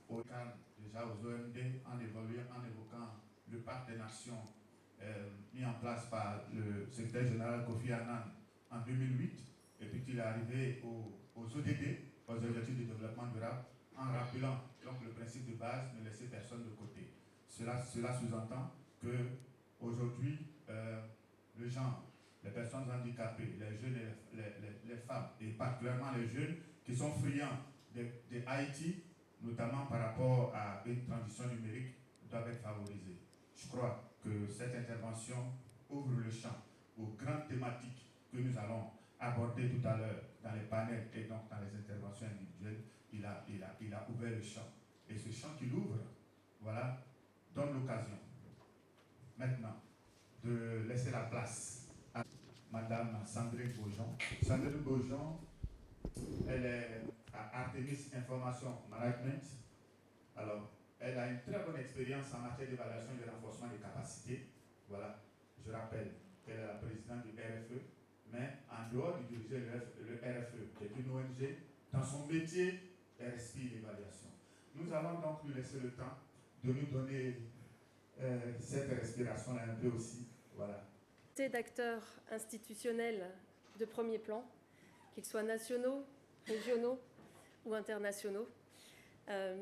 [SPEAKER 1] au cadre déjà aux OMD en évoquant le pacte des nations mis en place par le secrétaire général Kofi Annan en 2008 et puis qu'il est arrivé aux ODD, aux objectifs de développement durable, en rappelant donc le principe de base ne laisser personne de côté. Cela sous-entend que aujourd'hui le genre, les personnes handicapées, les jeunes, les femmes et particulièrement les jeunes qui sont friands de Haïti, notamment par rapport à une transition numérique, doivent être favorisés. Je crois que cette intervention ouvre le champ aux grandes thématiques que nous allons aborder tout à l'heure dans les panels et donc dans les interventions individuelles. Il a ouvert le champ. Et ce champ qu'il ouvre, voilà, donne l'occasion maintenant de laisser la place à Madame Sandrine Beaujean. Sandrine Beaujean, elle est à Artemis Information Management. Alors, elle a une très bonne expérience en matière d'évaluation et de renforcement des capacités. Voilà, je rappelle qu'elle est la présidente du RFE, mais en dehors de diriger le RFE, qui est une ONG, dans son métier, elle respire l'évaluation. Nous allons donc lui laisser le temps de nous donner cette respiration-là un peu aussi. Voilà.
[SPEAKER 6] D'acteurs institutionnels de premier plan, qu'ils soient nationaux, régionaux ou internationaux.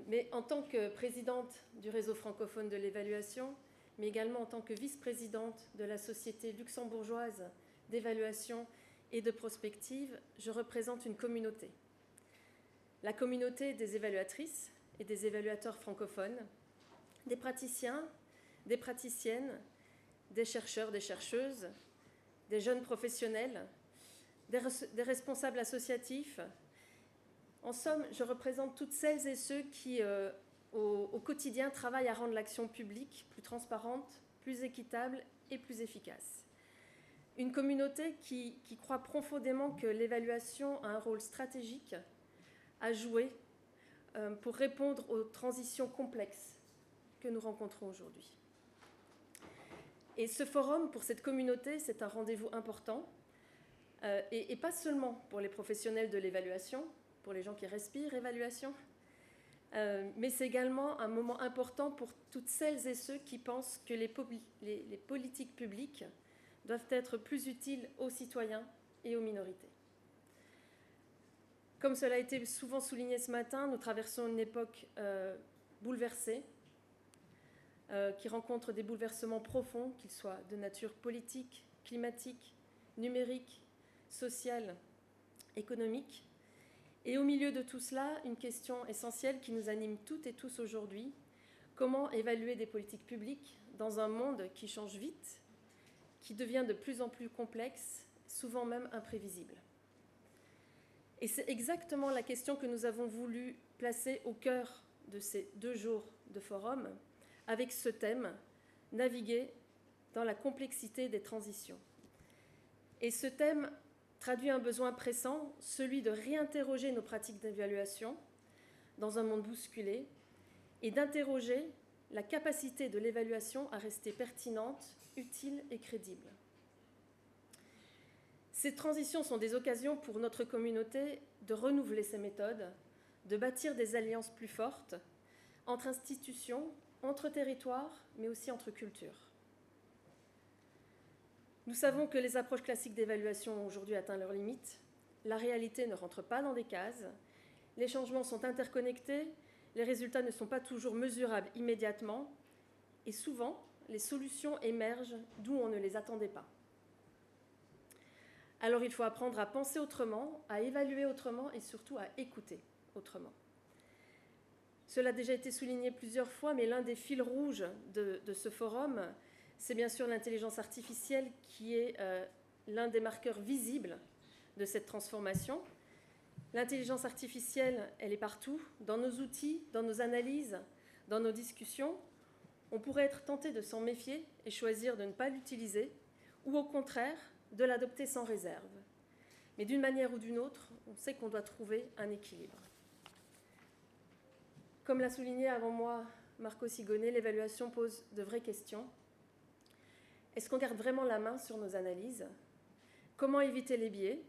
[SPEAKER 6] Mais en tant que présidente du réseau francophone de l'évaluation, mais également en tant que vice-présidente de la Société luxembourgeoise d'évaluation et de prospective, je représente une communauté. La communauté des évaluatrices et des évaluateurs francophones, des praticiens, des praticiennes, des chercheurs, des chercheuses, des jeunes professionnels, des responsables associatifs. En somme, je représente toutes celles et ceux qui, au quotidien, travaillent à rendre l'action publique plus transparente, plus équitable et plus efficace. Une communauté qui croit profondément que l'évaluation a un rôle stratégique à jouer pour répondre aux transitions complexes que nous rencontrons aujourd'hui. Et ce forum, pour cette communauté, c'est un rendez-vous important, et pas seulement pour les professionnels de l'évaluation, pour les gens qui respirent évaluation, mais c'est également un moment important pour toutes celles et ceux qui pensent que les politiques publiques doivent être plus utiles aux citoyens et aux minorités. Comme cela a été souvent souligné ce matin, nous traversons une époque bouleversée, qui rencontre des bouleversements profonds, qu'ils soient de nature politique, climatique, numérique, sociale, économique. Et au milieu de tout cela, une question essentielle qui nous anime toutes et tous aujourd'hui: comment évaluer des politiques publiques dans un monde qui change vite, qui devient de plus en plus complexe, souvent même imprévisible? Et c'est exactement la question que nous avons voulu placer au cœur de ces 2 jours de forum, avec ce thème, naviguer dans la complexité des transitions. Et ce thème traduit un besoin pressant, celui de réinterroger nos pratiques d'évaluation dans un monde bousculé et d'interroger la capacité de l'évaluation à rester pertinente, utile et crédible. Ces transitions sont des occasions pour notre communauté de renouveler ses méthodes, de bâtir des alliances plus fortes entre institutions, entre territoires, mais aussi entre cultures. Nous savons que les approches classiques d'évaluation ont aujourd'hui atteint leurs limites. La réalité ne rentre pas dans des cases. Les changements sont interconnectés. Les résultats ne sont pas toujours mesurables immédiatement. Et souvent, les solutions émergent d'où on ne les attendait pas. Alors il faut apprendre à penser autrement, à évaluer autrement et surtout à écouter autrement. Cela a déjà été souligné plusieurs fois, mais l'un des fils rouges de ce forum, c'est bien sûr l'intelligence artificielle qui est l'un des marqueurs visibles de cette transformation. L'intelligence artificielle, elle est partout, dans nos outils, dans nos analyses, dans nos discussions. On pourrait être tenté de s'en méfier et choisir de ne pas l'utiliser, ou au contraire, de l'adopter sans réserve. Mais d'une manière ou d'une autre, on sait qu'on doit trouver un équilibre. Comme l'a souligné avant moi Marco Sigonnet, l'évaluation pose de vraies questions. Est-ce qu'on garde vraiment la main sur nos analyses? Comment éviter les biais?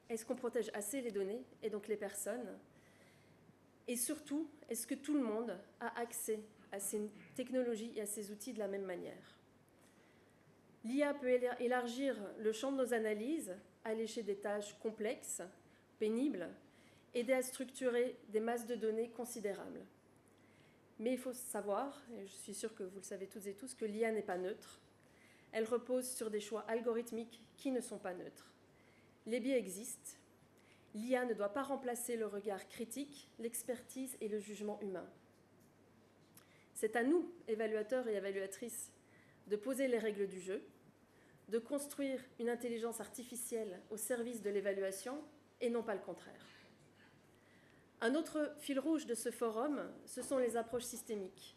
[SPEAKER 6] Est-ce qu'on protège assez les données et donc les personnes? Et surtout, est-ce que tout le monde a accès à ces technologies et à ces outils de la même manière? L'IA peut élargir le champ de nos analyses, alléger des tâches complexes, pénibles, aider à structurer des masses de données considérables. Mais il faut savoir, et je suis sûre que vous le savez toutes et tous, que l'IA n'est pas neutre. Elle repose sur des choix algorithmiques qui ne sont pas neutres. Les biais existent. L'IA ne doit pas remplacer le regard critique, l'expertise et le jugement humain. C'est à nous, évaluateurs et évaluatrices, de poser les règles du jeu, de construire une intelligence artificielle au service de l'évaluation et non pas le contraire. Un autre fil rouge de ce forum, ce sont les approches systémiques.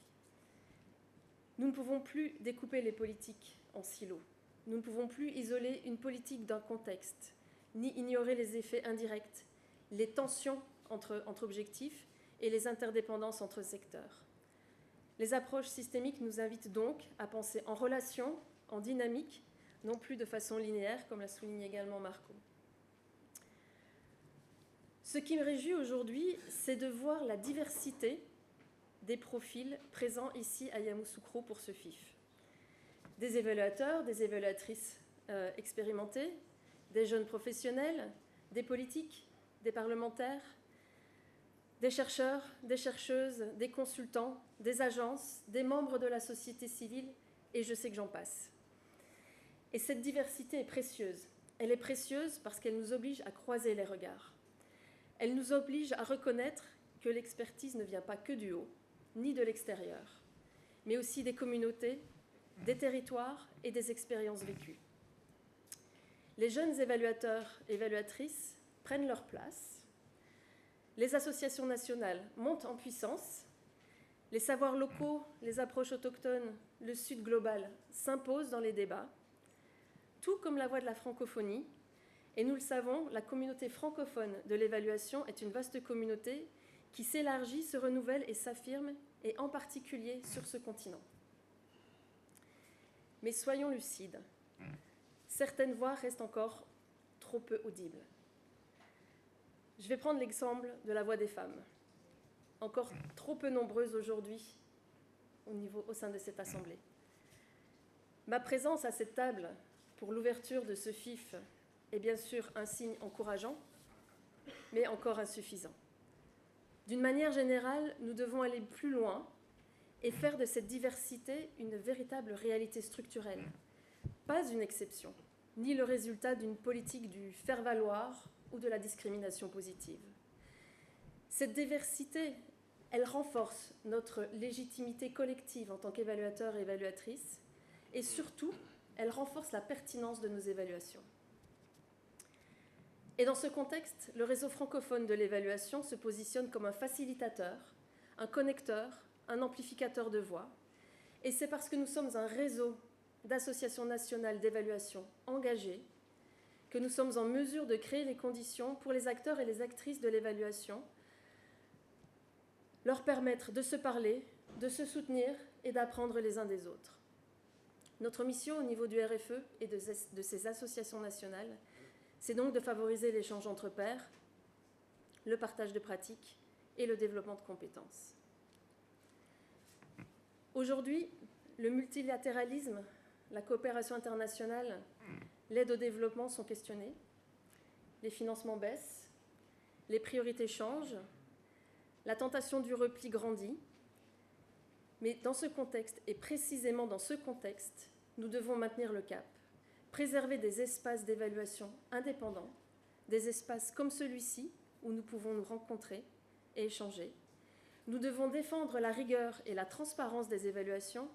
[SPEAKER 6] Nous ne pouvons plus découper les politiques en silos. Nous ne pouvons plus isoler une politique d'un contexte, ni ignorer les effets indirects, les tensions entre objectifs et les interdépendances entre secteurs. Les approches systémiques nous invitent donc à penser en relation, en dynamique, non plus de façon linéaire, comme l'a souligné également Marco. Ce qui me réjouit aujourd'hui, c'est de voir la diversité des profils présents ici à Yamoussoukro pour ce FIF. Des évaluateurs, des évaluatrices expérimentées, des jeunes professionnels, des politiques, des parlementaires, des chercheurs, des chercheuses, des consultants, des agences, des membres de la société civile, et je sais que j'en passe. Et cette diversité est précieuse. Elle est précieuse parce qu'elle nous oblige à croiser les regards. Elle nous oblige à reconnaître que l'expertise ne vient pas que du haut, ni de l'extérieur. mais aussi des communautés, des territoires et des expériences vécues. Les jeunes évaluateurs et évaluatrices prennent leur place. Les associations nationales montent en puissance. Les savoirs locaux, les approches autochtones, le Sud global s'imposent dans les débats, tout comme la voix de la francophonie. Et nous le savons, la communauté francophone de l'évaluation est une vaste communauté qui s'élargit, se renouvelle et s'affirme, et en particulier sur ce continent. Mais soyons lucides, certaines voix restent encore trop peu audibles. Je vais prendre l'exemple de la voix des femmes, encore trop peu nombreuses aujourd'hui au sein de cette Assemblée. Ma présence à cette table pour l'ouverture de ce FIF est bien sûr un signe encourageant, mais encore insuffisant. D'une manière générale, nous devons aller plus loin et faire de cette diversité une véritable réalité structurelle, pas une exception, ni le résultat d'une politique du faire-valoir ou de la discrimination positive. Cette diversité, elle renforce notre légitimité collective en tant qu'évaluateurs et évaluatrices, et surtout, elle renforce la pertinence de nos évaluations. Et dans ce contexte, le réseau francophone de l'évaluation se positionne comme un facilitateur, un connecteur, un amplificateur de voix. Et c'est parce que nous sommes un réseau d'associations nationales d'évaluation engagées que nous sommes en mesure de créer les conditions pour les acteurs et les actrices de l'évaluation, leur permettre de se parler, de se soutenir et d'apprendre les uns des autres. Notre mission au niveau du RFE et de ces associations nationales, c'est donc de favoriser l'échange entre pairs, le partage de pratiques et le développement de compétences. Aujourd'hui, le multilatéralisme, la coopération internationale, l'aide au développement sont questionnés, les financements baissent, les priorités changent, la tentation du repli grandit, mais dans ce contexte, et précisément dans ce contexte, nous devons maintenir le cap. Préserver des espaces d'évaluation indépendants, des espaces comme celui-ci où nous pouvons nous rencontrer et échanger. Nous devons défendre la rigueur et la transparence des évaluations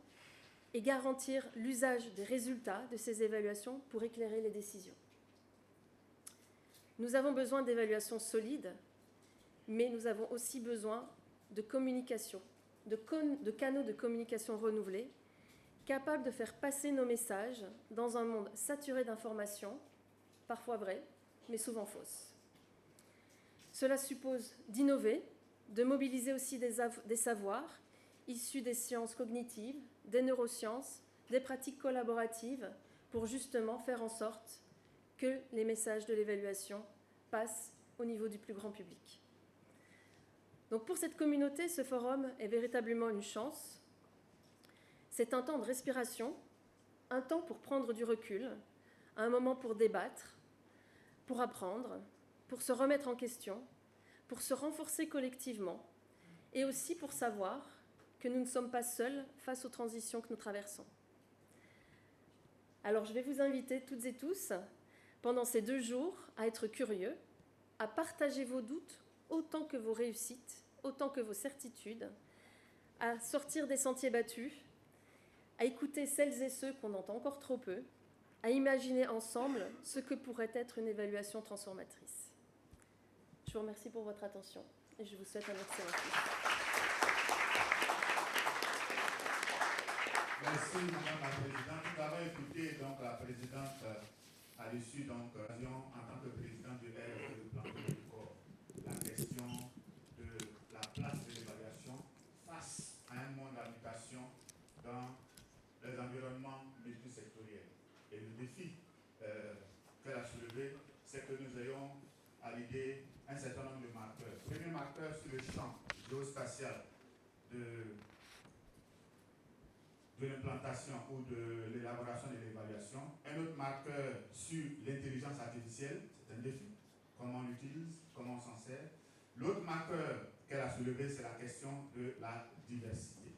[SPEAKER 6] et garantir l'usage des résultats de ces évaluations pour éclairer les décisions. Nous avons besoin d'évaluations solides, mais nous avons aussi besoin de communication, de canaux de communication renouvelés, capables de faire passer nos messages dans un monde saturé d'informations, parfois vraies, mais souvent fausses. Cela suppose d'innover, de mobiliser aussi des savoirs issus des sciences cognitives, des neurosciences, des pratiques collaboratives, pour justement faire en sorte que les messages de l'évaluation passent au niveau du plus grand public. Donc pour cette communauté, ce forum est véritablement une chance. C'est un temps de respiration, un temps pour prendre du recul, un moment pour débattre, pour apprendre, pour se remettre en question, pour se renforcer collectivement et aussi pour savoir que nous ne sommes pas seuls face aux transitions que nous traversons. Alors je vais vous inviter toutes et tous, pendant ces 2 jours, à être curieux, à partager vos doutes autant que vos réussites, autant que vos certitudes, à sortir des sentiers battus, à écouter celles et ceux qu'on entend encore trop peu, à imaginer ensemble ce que pourrait être une évaluation transformatrice. Je vous remercie pour votre attention et je vous souhaite un excellent cours.
[SPEAKER 1] Merci Madame la Présidente. Nous avons écouté donc la Présidente à l'issue en tant que Présidente du RFE de Plan de corps, la question de la place de l'évaluation face à un monde en mutation dans les environnements multisectoriels. Et le défi qu'elle a soulevé, c'est que nous ayons à l'idée un certain nombre de marqueurs. Premier marqueur sur le champ géospatial de l'implantation ou de l'élaboration de l'évaluation. Un autre marqueur sur l'intelligence artificielle, c'est un défi. Comment on l'utilise, comment on s'en sert. L'autre marqueur qu'elle a soulevé, c'est la question de la diversité.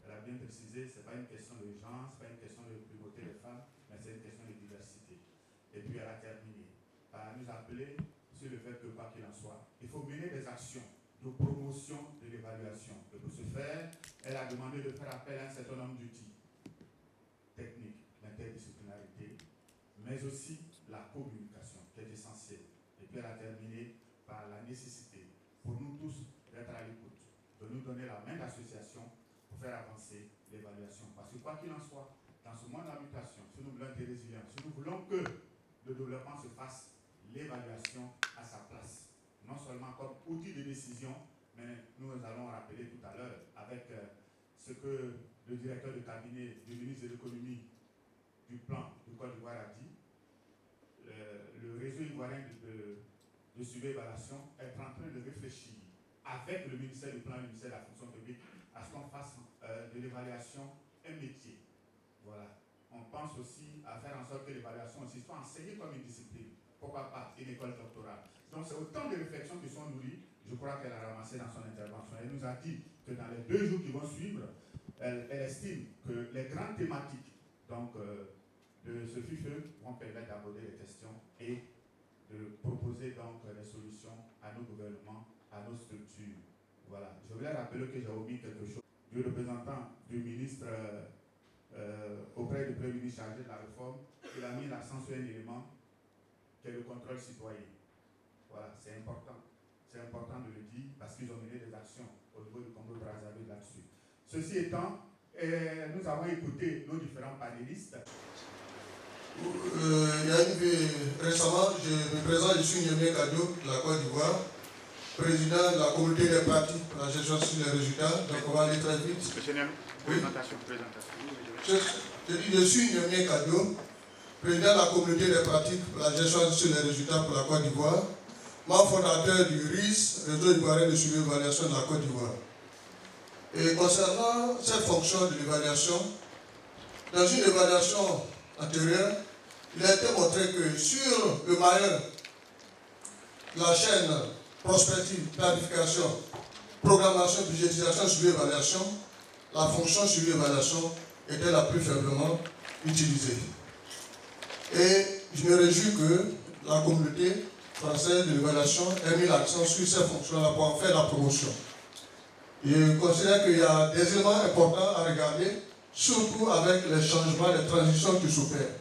[SPEAKER 1] Elle a bien précisé, ce n'est pas une question de genre, ce n'est pas une question de primauté des femmes, mais c'est une question de diversité. Et puis elle a terminé par nous appeler sur le fait que, quoi qu'il en soit, il faut mener des actions de promotion de l'évaluation. Et pour ce faire, elle a demandé de faire appel à un certain nombre d'outils techniques, l'interdisciplinarité, mais aussi la communication, qui est essentielle. Et puis elle a terminé par la nécessité, pour nous tous, d'être à l'écoute, de nous donner la main d'association pour faire avancer l'évaluation. Parce que quoi qu'il en soit, dans ce monde en mutation, si nous voulons être résilients, si nous voulons que le développement se fasse, l'évaluation à sa place. Non seulement comme outil de décision, mais nous allons rappeler tout à l'heure avec ce que le directeur de cabinet du ministre de l'économie du plan du Côte d'Ivoire a dit. Le réseau ivoirien de suivi et évaluation est en train de réfléchir avec le ministère du plan et le ministère de la fonction publique à ce qu'on fasse de l'évaluation un métier. Voilà. On pense aussi à faire en sorte que l'évaluation aussi soit enseignée comme une discipline. Pourquoi pas une école doctorale. Donc c'est autant de réflexions qui sont nourries, je crois qu'elle a ramassé dans son intervention. Elle nous a dit que dans les 2 jours qui vont suivre, elle estime que les grandes thématiques donc, de ce FIFE vont permettre d'aborder les questions et de proposer donc des solutions à nos gouvernements, à nos structures. Voilà. Je voulais rappeler que j'ai omis quelque chose du représentant du ministre auprès du Premier ministre chargé de la réforme. Il a mis l'accent sur un élément qui est le contrôle citoyen. Voilà, c'est important. C'est important de le dire parce qu'ils ont mené des actions au niveau du Congo-Brazzaville là-dessus. Ceci étant, nous avons écouté nos différents panélistes.
[SPEAKER 7] Récemment, je me présente, je suis Niamey Kado de la Côte d'Ivoire, président de la communauté des pratiques pour la gestion sur les résultats. Donc on va aller très vite.
[SPEAKER 1] Monsieur Niamey, présentation.
[SPEAKER 7] Je suis Niamey Kado, président de la communauté des pratiques pour la gestion sur les résultats pour la Côte d'Ivoire, membre fondateur du RIS, Réseau ivoirien de suivi et évaluation de la Côte d'Ivoire. Et concernant cette fonction de l'évaluation, dans une évaluation antérieure, il a été montré que sur le maillon, la chaîne prospective, planification, programmation, budgétisation, suivi et évaluation, la fonction suivi et évaluation était la plus faiblement utilisée. Et je me réjouis que la communauté française de l'évaluation ait mis l'accent sur ces fonctions-là pour en faire la promotion. Je considère qu'il y a des éléments importants à regarder, surtout avec les changements, les transitions qui s'opèrent.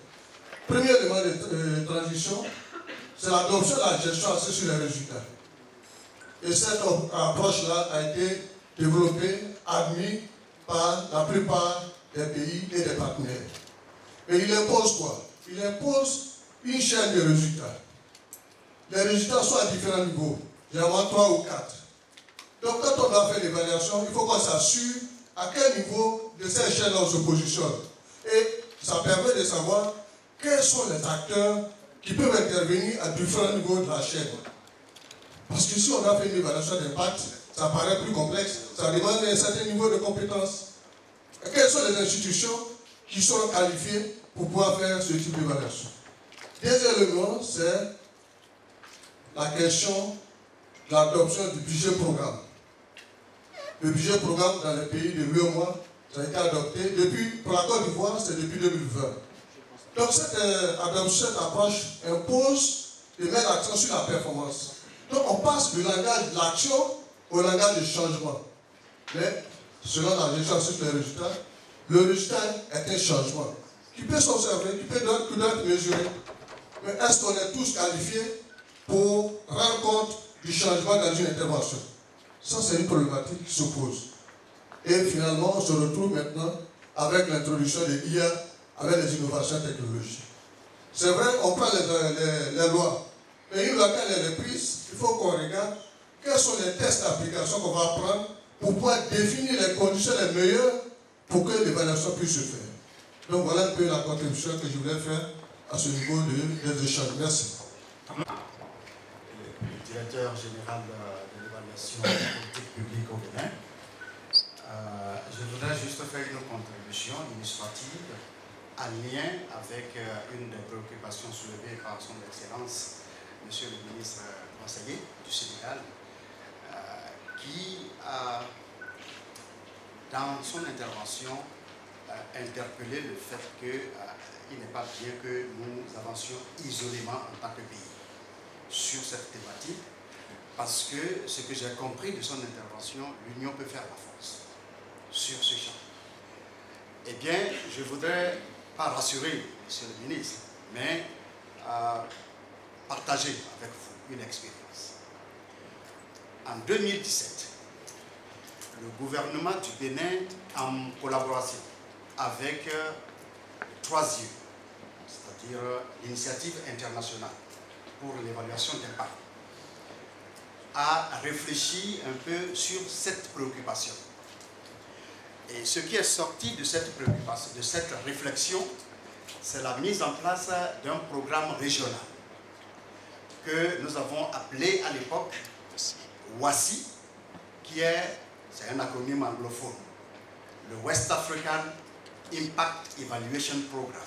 [SPEAKER 7] Premier élément de transition, c'est l'adoption de la gestion axée sur les résultats. Et cette approche-là a été développée, admise par la plupart des pays et des partenaires. Et il impose quoi? Il impose une chaîne de résultats. Les résultats sont à différents niveaux, généralement 3 ou 4. Donc quand on doit faire l'évaluation, il faut qu'on s'assure à quel niveau de cette chaîne on se positionne. Et ça permet de savoir quels sont les acteurs qui peuvent intervenir à différents niveaux de la chaîne. Parce que si on a fait une évaluation d'impact, ça paraît plus complexe, ça demande un certain niveau de compétence. Et quelles sont les institutions qui sont qualifiées pour pouvoir faire ce type d'évaluation? Deuxième élément, c'est la question de l'adoption du budget programme. Le budget programme dans les pays de l'UEMOA, ça a été adopté depuis, pour la Côte d'Ivoire, c'est depuis 2020. Donc cette adoption, cette approche impose de mettre l'accent sur la performance. Donc on passe du langage de l'action au langage du changement. Mais selon la gestion sur les résultats, le résultat est un changement qui peut s'observer, qui peut être mesuré. Mais est-ce qu'on est tous qualifiés pour rendre compte du changement dans une intervention? Ça, c'est une problématique qui se pose. Et finalement, on se retrouve maintenant avec l'introduction de l'IA, avec les innovations technologiques. C'est vrai, on prend les lois, mais une loi, quand elle est prise, il faut qu'on regarde quels sont les tests d'application qu'on va prendre pour pouvoir définir les conditions les meilleures pour que l'évaluation puisse se faire. Donc voilà un peu la contribution que je voulais faire à ce niveau des échanges. Merci.
[SPEAKER 8] Le directeur général de l'évaluation politique publique au Bénin. Je voudrais juste faire une contribution illustrative en lien avec une des préoccupations soulevées par son Excellence, Monsieur le ministre conseiller du Sénégal, qui a, dans son intervention, interpellé le fait qu'il n'est pas bien que nous avancions isolément en tant que pays sur cette thématique, parce que ce que j'ai compris de son intervention, l'union peut faire la force sur ce champ. Eh bien, je ne voudrais pas rassurer, monsieur le ministre, mais partager avec vous une expérience. En 2017, le gouvernement du Bénin, en collaboration avec 3IE, c'est-à-dire l'Initiative internationale pour l'évaluation d'impact, a réfléchi un peu sur cette préoccupation. Et ce qui est sorti de cette préoccupation, de cette réflexion, c'est la mise en place d'un programme régional que nous avons appelé à l'époque WASI, c'est un acronyme anglophone, le West African Impact Evaluation Program.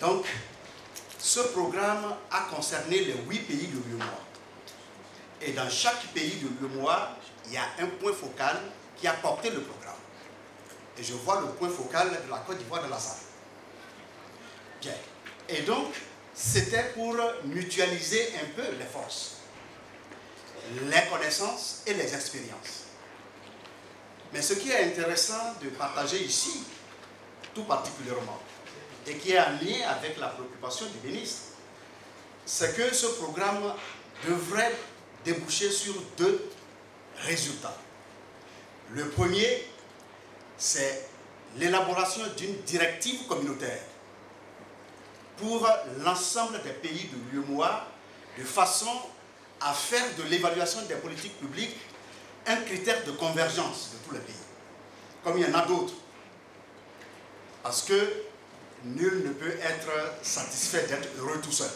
[SPEAKER 8] Donc, ce programme a concerné les 8 pays de l'UEMOA. Et dans chaque pays de l'UEMOA, il y a un point focal qui a porté le programme. Et je vois le point focal de la Côte d'Ivoire dans la salle. Bien. Et donc, c'était pour mutualiser un peu les forces, les connaissances et les expériences. Mais ce qui est intéressant de partager ici, tout particulièrement, et qui est en lien avec la préoccupation du ministre, c'est que ce programme devrait déboucher sur 2 résultats. Le premier, c'est l'élaboration d'une directive communautaire pour l'ensemble des pays de l'UEMOA, de façon à faire de l'évaluation des politiques publiques un critère de convergence de tous les pays, comme il y en a d'autres. Parce que nul ne peut être satisfait d'être heureux tout seul.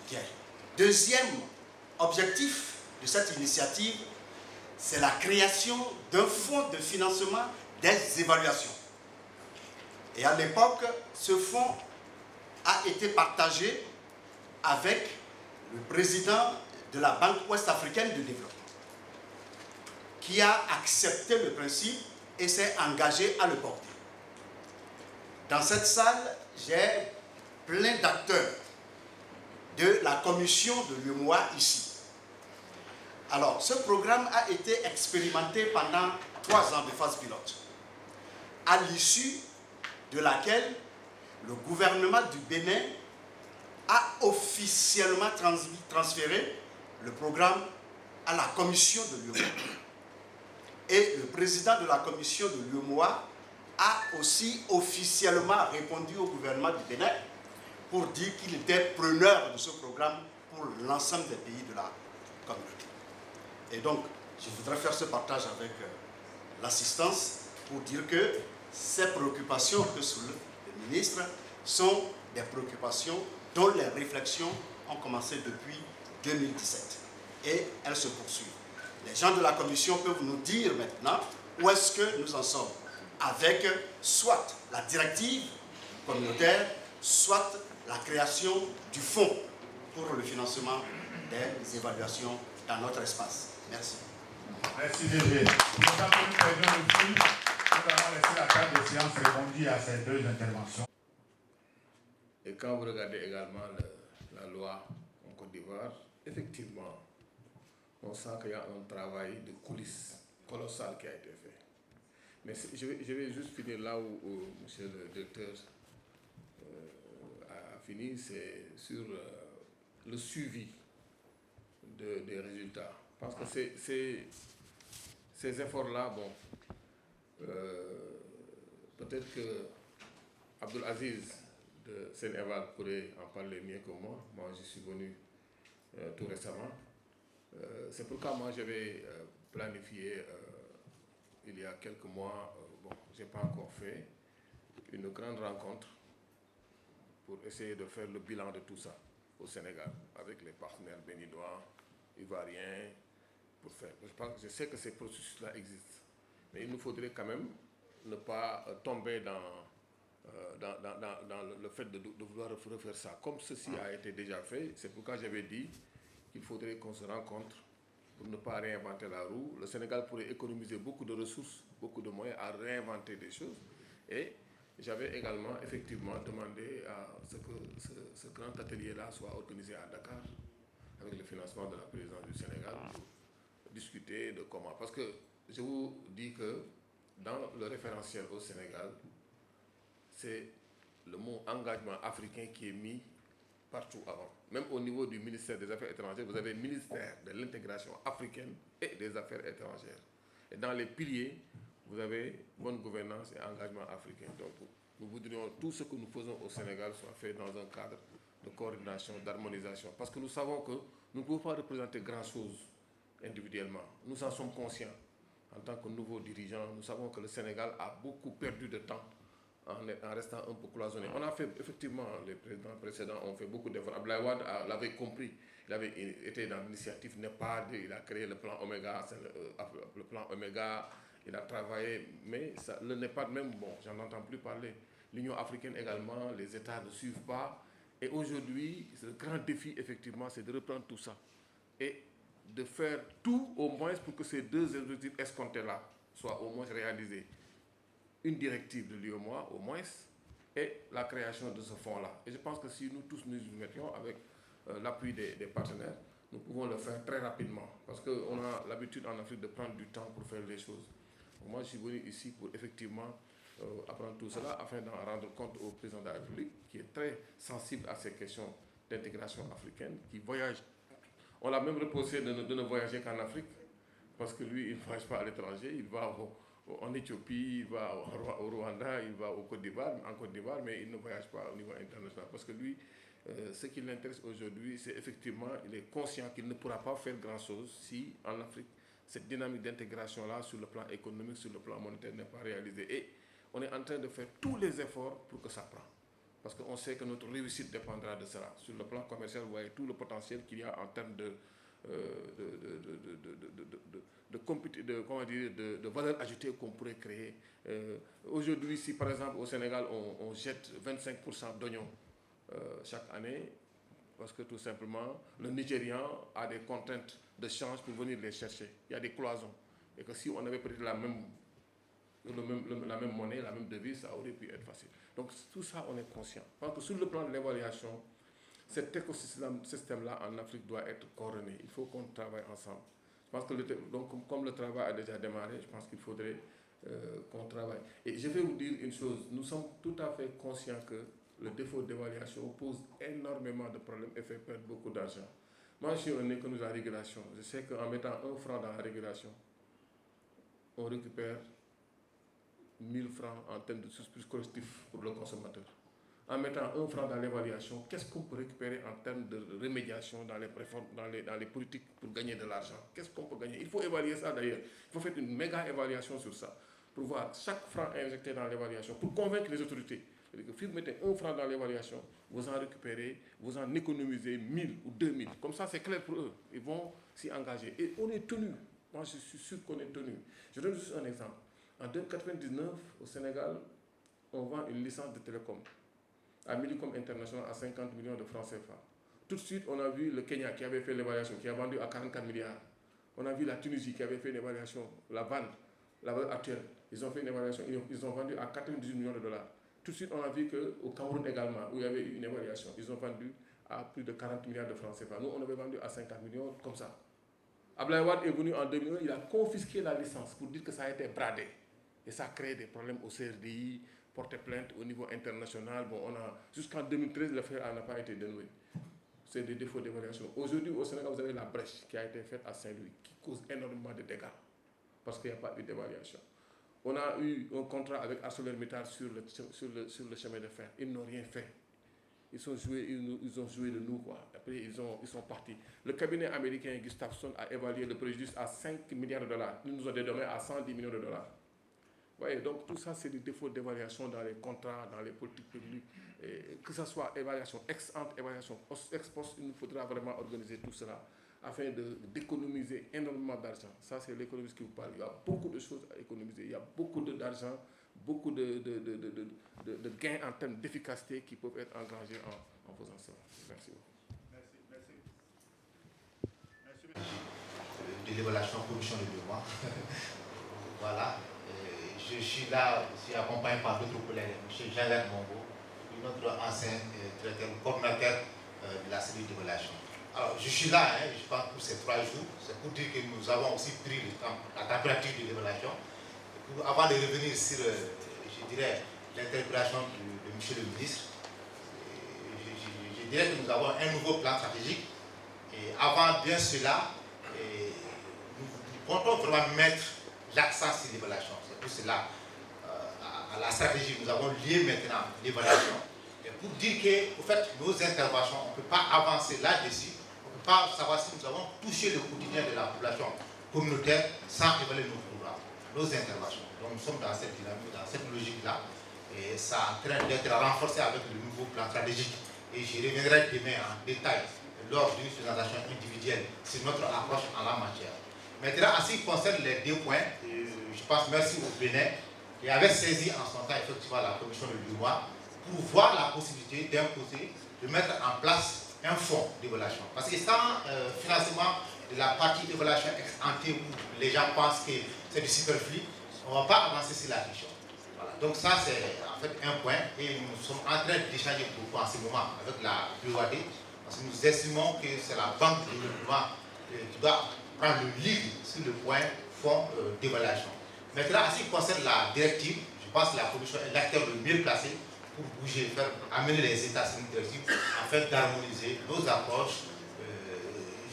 [SPEAKER 8] Bien. Deuxième objectif de cette initiative, c'est la création d'un fonds de financement des évaluations. Et à l'époque, ce fonds a été partagé avec le président de la Banque ouest-africaine de développement, qui a accepté le principe et s'est engagé à le porter. Dans cette salle, j'ai plein d'acteurs de la commission de l'UEMOA ici. Alors, ce programme a été expérimenté pendant 3 ans de phase pilote, à l'issue de laquelle le gouvernement du Bénin a officiellement transféré le programme à la commission de l'UEMOA. Et le président de la commission de l'UEMOA a aussi officiellement répondu au gouvernement du Bénin pour dire qu'il était preneur de ce programme pour l'ensemble des pays de la communauté. Et donc, je voudrais faire ce partage avec l'assistance pour dire que ces préoccupations que soulève le ministre sont des préoccupations dont les réflexions ont commencé depuis 2017 et elles se poursuivent. Les gens de la commission peuvent nous dire maintenant où est-ce que nous en sommes avec soit la directive communautaire, soit la création du fonds pour le financement des évaluations dans notre espace. Merci.
[SPEAKER 1] Merci DG. Nous allons laisser la table de séance répondre à ces 2 interventions.
[SPEAKER 2] Et quand vous regardez également la loi en Côte d'Ivoire, effectivement, on sent qu'il y a un travail de coulisses colossal qui a été fait. Mais je vais juste finir là où monsieur le directeur a fini, c'est sur le suivi des résultats. Parce que ces efforts-là, bon, peut-être que Abdul Aziz de Seine-et-Val pourrait en parler mieux que moi. Moi, j'y suis venu tout récemment. C'est pourquoi moi, j'avais planifié il y a quelques mois, bon, je n'ai pas encore fait, une grande rencontre pour essayer de faire le bilan de tout ça au Sénégal, avec les partenaires béninois, ivoiriens, pour faire. Je sais que ces processus-là existent, mais il nous faudrait quand même ne pas tomber dans le fait de vouloir refaire ça. Comme ceci a été déjà fait, c'est pourquoi j'avais dit qu'il faudrait qu'on se rencontre pour ne pas réinventer la roue. Le Sénégal pourrait économiser beaucoup de ressources, beaucoup de moyens à réinventer des choses. Et j'avais également effectivement demandé à ce que ce grand atelier-là soit organisé à Dakar, avec le financement de la présidence du Sénégal, pour discuter de comment. Parce que je vous dis que dans le référentiel au Sénégal, c'est le mot engagement africain qui est mis partout avant. Même au niveau du ministère des Affaires étrangères, vous avez le ministère de l'intégration africaine et des Affaires étrangères. Et dans les piliers, vous avez bonne gouvernance et engagement africain. Donc, nous voudrions que tout ce que nous faisons au Sénégal soit fait dans un cadre de coordination, d'harmonisation. Parce que nous savons que nous ne pouvons pas représenter grand-chose individuellement. Nous en sommes conscients. En tant que nouveaux dirigeants, nous savons que le Sénégal a beaucoup perdu de temps en restant un peu cloisonné. On a fait, effectivement, les présidents précédents ont fait beaucoup d'efforts. Abdoulaye Wade l'avait compris. Il avait été dans l'initiative NEPAD, il a créé le plan Oméga, il a travaillé, mais ça, le NEPAD même, bon, j'en entends plus parler. L'Union africaine également, les États ne suivent pas. Et aujourd'hui, le grand défi, effectivement, c'est de reprendre tout ça et de faire tout, au moins, pour que ces deux objectifs escomptés-là soient au moins réalisés. Une directive de l'UEMOA, au moins, et la création de ce fonds-là. Et je pense que si nous tous nous y mettions avec l'appui des partenaires, nous pouvons le faire très rapidement. Parce qu'on a l'habitude en Afrique de prendre du temps pour faire les choses. Donc moi, je suis venu ici pour effectivement apprendre tout cela afin d'en rendre compte au président de la République, qui est très sensible à ces questions d'intégration africaine, qui voyage. On l'a même reposé de ne voyager qu'en Afrique, parce que lui, il ne voyage pas à l'étranger, il va en Éthiopie, il va au Rwanda, il va en Côte d'Ivoire, mais il ne voyage pas au niveau international. Parce que lui, ce qui l'intéresse aujourd'hui, c'est effectivement, il est conscient qu'il ne pourra pas faire grand-chose si, en Afrique, cette dynamique d'intégration-là, sur le plan économique, sur le plan monétaire, n'est pas réalisée. Et on est en train de faire tous les efforts pour que ça prenne. Parce qu'on sait que notre réussite dépendra de cela. Sur le plan commercial, vous voyez tout le potentiel qu'il y a en termes de valeur ajoutée qu'on pourrait créer. Aujourd'hui, si par exemple au Sénégal, on jette 25% d'oignons chaque année, parce que tout simplement, le Nigérian a des contraintes de change pour venir les chercher. Il y a des cloisons. Et que si on avait pris la même monnaie, la même devise, ça aurait pu être facile. Donc tout ça, on est conscient. Parce que sur le plan de l'évaluation, cet écosystème-là en Afrique doit être coordonné. Il faut qu'on travaille ensemble. Je pense que donc, comme le travail a déjà démarré, je pense qu'il faudrait qu'on travaille. Et je vais vous dire une chose, nous sommes tout à fait conscients que le défaut d'évaluation pose énormément de problèmes et fait perdre beaucoup d'argent. Moi, je suis un économiste en régulation. Je sais qu'en mettant 1 franc dans la régulation, on récupère 1000 francs en termes de surplus collectif pour le consommateur. En mettant 1 franc dans l'évaluation, qu'est-ce qu'on peut récupérer en termes de remédiation dans les politiques pour gagner de l'argent? Qu'est-ce qu'on peut gagner? Il faut évaluer ça d'ailleurs. Il faut faire une méga évaluation sur ça, pour voir chaque franc injecté dans l'évaluation, pour convaincre les autorités. C'est-à-dire que si vous mettez 1 franc dans l'évaluation, vous en récupérez, vous en économisez 1000 ou 2000. Comme ça, c'est clair pour eux. Ils vont s'y engager. Et on est tenu. Moi, je suis sûr qu'on est tenu. Je donne juste un exemple. En 1999, au Sénégal, on vend une licence de télécom à Millicom International à 50 millions de francs CFA. Tout de suite, on a vu le Kenya qui avait fait l'évaluation, qui a vendu à 44 milliards. On a vu la Tunisie qui avait fait une évaluation, la vanne, la valeur actuelle. Ils ont fait une évaluation, ils ont vendu à 98 millions de dollars. Tout de suite, on a vu qu'au Cameroun également, où il y avait eu une évaluation, ils ont vendu à plus de 40 milliards de francs CFA. Nous, on avait vendu à 50 millions, comme ça. Abdoulaye Wade est venu en 2001, il a confisqué la licence pour dire que ça a été bradé. Et ça a créé des problèmes au CRDI, porté plainte au niveau international. Bon, jusqu'en 2013, l'affaire n'a pas été dénouée. C'est des défauts d'évaluation. Aujourd'hui, au Sénégal, vous avez la brèche qui a été faite à Saint-Louis, qui cause énormément de dégâts, parce qu'il n'y a pas eu d'évaluation. On a eu un contrat avec ArcelorMittal sur le chemin de fer. Ils n'ont rien fait. Ils ont joué de nous, quoi. Après, ils sont partis. Le cabinet américain Gustafson a évalué le préjudice à 5 milliards de dollars. Ils nous ont dédommagé à 110 millions de dollars. Vous voyez, donc tout ça, c'est des défauts d'évaluation dans les contrats, dans les politiques publiques. Et que ce soit évaluation ex-ante, évaluation ex-post, il nous faudra vraiment organiser tout cela afin d'économiser énormément d'argent. Ça, c'est l'économiste qui vous parle. Il y a beaucoup de choses à économiser. Il y a beaucoup d'argent, beaucoup de gains en termes d'efficacité qui peuvent être engrangés en faisant ça. Merci beaucoup.
[SPEAKER 9] Merci. De l'évaluation commission de devoir. Voilà. Je suis là, je suis accompagné par d'autres collègues, M. Jean-Jacques Mongo, notre ancien directeur, coordinateur de la cellule d'évaluation. Alors, je suis là, je pense, pour ces 3 jours. C'est pour dire que nous avons aussi pris la température de l'évaluation. Avant de revenir sur, je dirais, l'interpellation de M. le ministre, je dirais que nous avons un nouveau plan stratégique. Et avant bien cela, nous comptons vraiment mettre l'accent sur l'évaluation. C'est pour cela, à la stratégie, nous avons lié maintenant l'évaluation. Et pour dire que, au fait, nos interventions, on ne peut pas avancer là-dessus. On ne peut pas savoir si nous avons touché le quotidien de la population communautaire sans évaluer nos programmes, nos interventions. Donc nous sommes dans cette dynamique, dans cette logique-là. Et ça est en train d'être renforcé avec le nouveau plan stratégique. Et je reviendrai demain en détail lors d'une présentation individuelle sur notre approche en la matière. Maintenant, en ce qui concerne les 2 points, je pense merci au Bénin qui avait saisi en son temps effectivement la commission de l'UMOA pour voir la possibilité d'un côté de mettre en place un fonds d'évaluation. Parce que sans financement de la partie d'évaluation ex ante où les gens pensent que c'est du superflu, on ne va pas avancer sur la question. Voilà. Donc ça c'est en fait un point et nous sommes en train d'échanger beaucoup en ce moment avec la BOAD parce que nous estimons que c'est la banque de développement qui doit prendre le lead sur le point fonds d'évaluation. Maintenant, en ce qui concerne la directive, je pense que la Commission est l'acteur le mieux placé pour bouger, amener les États sur une directive afin d'harmoniser nos approches,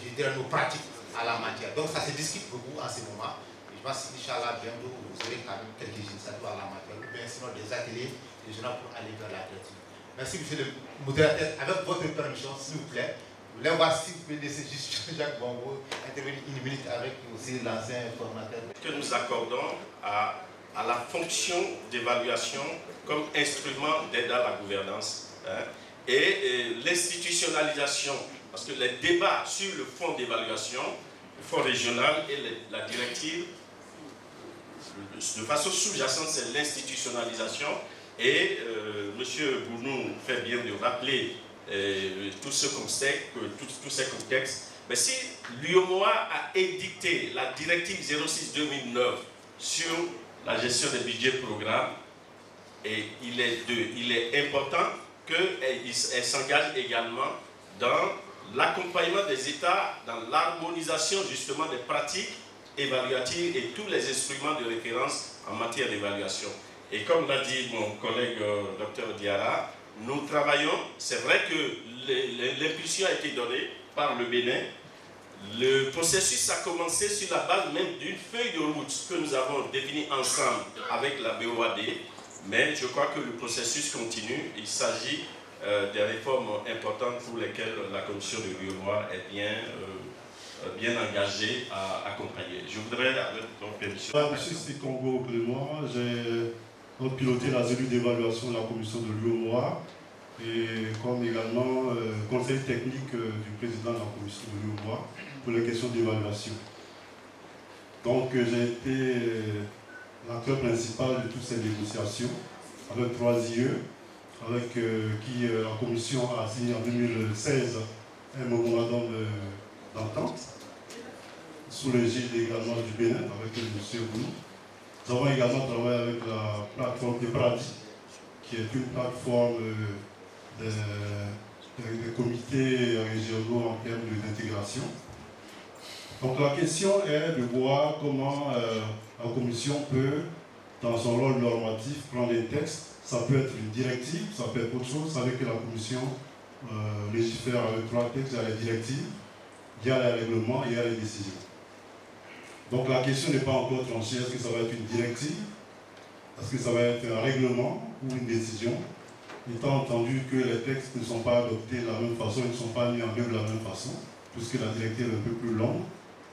[SPEAKER 9] je dirais nos pratiques à la matière. Donc ça se discute beaucoup en ce moment. Et je pense qu'Inch'Allah, bientôt, vous aurez quand même quelques initiatives à la matière, ou bien sinon des ateliers régionaux pour aller vers la directive. Merci, monsieur le modérateur. Avec votre permission, s'il vous plaît, vous voulez voir si vous pouvez laisser juste Jacques Bongo intervenir 1 minute avec aussi l'ancien formateur.
[SPEAKER 10] Que nous accordons à la fonction d'évaluation comme instrument d'aide à la gouvernance et l'institutionnalisation, parce que les débats sur le fonds d'évaluation, le fonds régional et la directive, de façon sous-jacente, c'est l'institutionnalisation et M. Bounou fait bien de rappeler tous ces contextes. Mais si l'UMOA a édicté la directive 06-2009 sur la gestion des budgets programmes, et il est important qu'elle s'engage également dans l'accompagnement des États, dans l'harmonisation justement des pratiques évaluatives et tous les instruments de référence en matière d'évaluation. Et comme l'a dit mon collègue Dr Diarra, nous travaillons, c'est vrai que l'impulsion a été donnée par le Bénin. Le processus a commencé sur la base même d'une feuille de route que nous avons définie ensemble avec la BOAD, mais je crois que le processus continue. Il s'agit des réformes importantes pour lesquelles la commission de l'UMOA est bien engagée à accompagner. Je voudrais, avec votre permission...
[SPEAKER 11] Monsieur Sikongo Clément, j'ai piloté la cellule d'évaluation de la commission de l'UMOA et comme également conseil technique du président de la commission de l'UMOA pour les questions d'évaluation. Donc j'ai été l'acteur principal de toutes ces négociations avec 3 IE, avec qui la commission a signé en 2016 un mémorandum d'entente sous l'égide également du Bénin avec M. Bounou. Nous avons également travaillé avec la plateforme EPRADI, qui est une plateforme des comités régionaux en termes d'intégration. Donc la question est de voir comment la commission peut, dans son rôle normatif, prendre des textes. Ça peut être une directive, ça peut être autre chose. Vous savez que la commission légifère avec 3 textes, il y a les directives, il y a les règlements et il y a les décisions. Donc la question n'est pas encore tranchée, est-ce que ça va être une directive, est-ce que ça va être un règlement ou une décision, étant entendu que les textes ne sont pas adoptés de la même façon, ils ne sont pas mis en œuvre de la même façon, puisque la directive est un peu plus longue,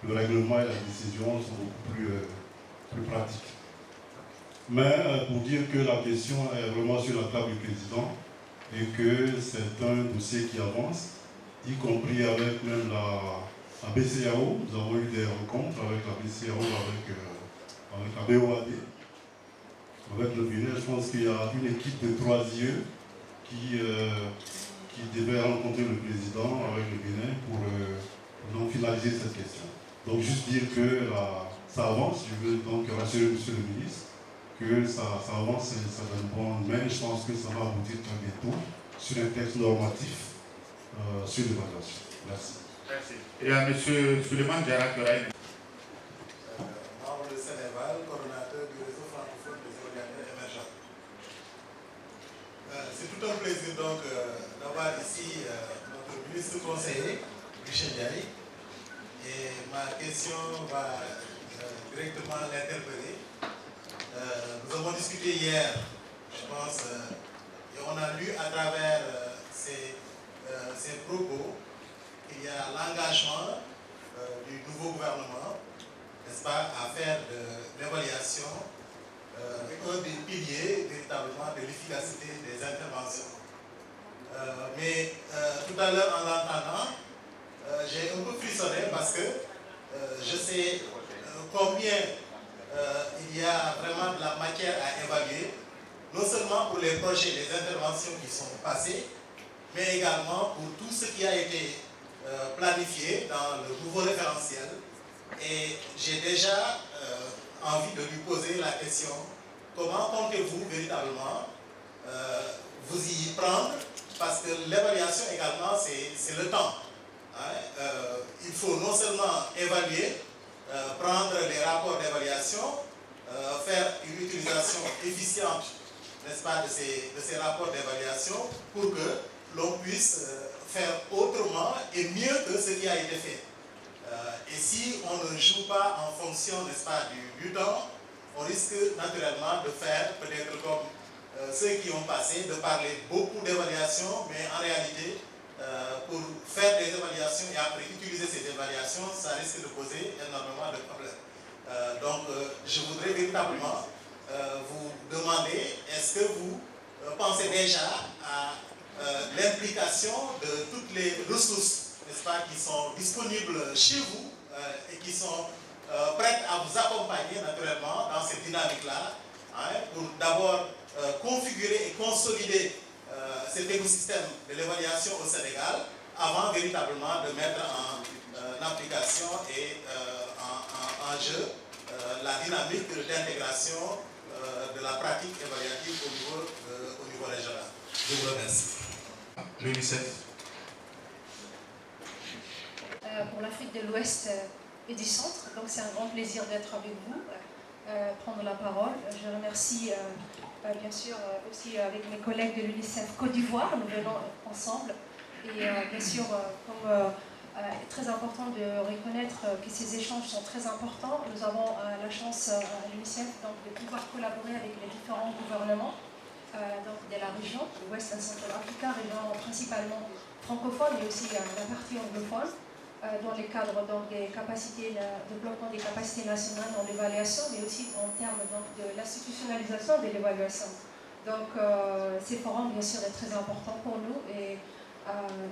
[SPEAKER 11] le règlement et la décision sont beaucoup plus pratiques. Mais pour dire que la question est vraiment sur la table du président et que c'est un dossier qui avance, y compris avec même la BCAO. Nous avons eu des rencontres avec la BCAO, avec la BOAD, avec le Bénin. Je pense qu'il y a une équipe de 3 IE qui devait rencontrer le président avec le Bénin pour donc finaliser cette question. Donc juste dire que ça avance. Je veux donc rassurer M. le ministre que ça avance et ça donne bon. Mais je pense que ça va aboutir très bientôt sur un texte normatif sur l'évaluation. Merci.
[SPEAKER 1] Merci. Et à M. Suleiman Diarra-Koraï.
[SPEAKER 12] Membre de Sénégal, coordonnateur du réseau francophone des organisateurs émergents. C'est tout un plaisir donc d'avoir ici notre ministre conseiller, Michel Ndiaye. Et ma question va directement l'interpeller. Nous avons discuté hier, je pense, et on a lu à travers ces propos qu'il y a l'engagement du nouveau gouvernement, n'est-ce pas, à faire de l'évaluation un des piliers véritablement de l'efficacité des interventions. Mais tout à l'heure, en l'entendant, j'ai un peu frissonné parce que je sais combien il y a vraiment de la matière à évaluer, non seulement pour les projets, les interventions qui sont passées, mais également pour tout ce qui a été planifié dans le nouveau référentiel. Et j'ai déjà envie de lui poser la question, comment comptez-vous véritablement vous y prendre? Parce que l'évaluation également, c'est le temps. Hein? Il faut non seulement évaluer, prendre les rapports d'évaluation, faire une utilisation efficiente, n'est-ce pas, de ces rapports d'évaluation pour que l'on puisse faire autrement et mieux que ce qui a été fait. Et si on ne joue pas en fonction, n'est-ce pas, du temps, on risque naturellement de faire peut-être comme ceux qui ont passé, de parler beaucoup d'évaluations, mais en réalité, pour faire des évaluations et après utiliser ces évaluations, ça risque de poser énormément de problèmes. Donc, je voudrais véritablement vous demander, est-ce que vous pensez déjà à l'implication de toutes les ressources, n'est-ce pas, qui sont disponibles chez vous et qui sont prêtes à vous accompagner naturellement dans cette dynamique-là, hein, pour d'abord configurer et consolider cet écosystème de l'évaluation au Sénégal avant véritablement de mettre en application et en jeu la dynamique d'intégration de la pratique évaluative au niveau régional. Je vous remercie.
[SPEAKER 1] L'UNICEF.
[SPEAKER 13] Pour l'Afrique de l'Ouest et du Centre, donc c'est un grand plaisir d'être avec vous, prendre la parole. Je remercie bien sûr aussi avec mes collègues de l'UNICEF Côte d'Ivoire, nous venons ensemble. Et bien sûr, comme très important de reconnaître que ces échanges sont très importants, nous avons la chance à l'UNICEF de pouvoir collaborer avec les différents gouvernements donc de la région, l'Ouest et Central Africa, région principalement francophone, mais aussi la partie anglophone, dans le cadre donc, des capacités, développement des capacités nationales dans l'évaluation, mais aussi en termes donc, de l'institutionnalisation de l'évaluation. Donc ces forums, bien sûr, est très important pour nous et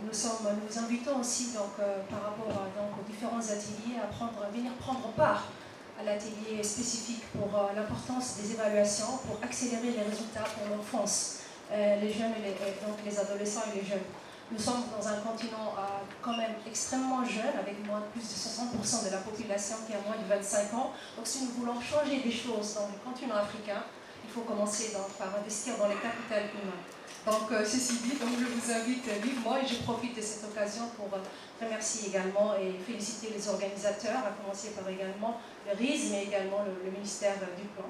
[SPEAKER 13] nous invitons aussi donc, par rapport donc, aux différents ateliers à venir prendre part à l'atelier spécifique pour l'importance des évaluations, pour accélérer les résultats pour l'enfance, les jeunes, donc les adolescents et les jeunes. Nous sommes dans un continent quand même extrêmement jeune, avec plus de 60% de la population qui a moins de 25 ans. Donc si nous voulons changer des choses dans le continent africain, il faut commencer donc, par investir dans les capitales humaines. Donc ceci dit, donc, je vous invite vivement et je profite de cette occasion pour remercier également et féliciter les organisateurs, à commencer par également le RIS, mais également le ministère du Plan,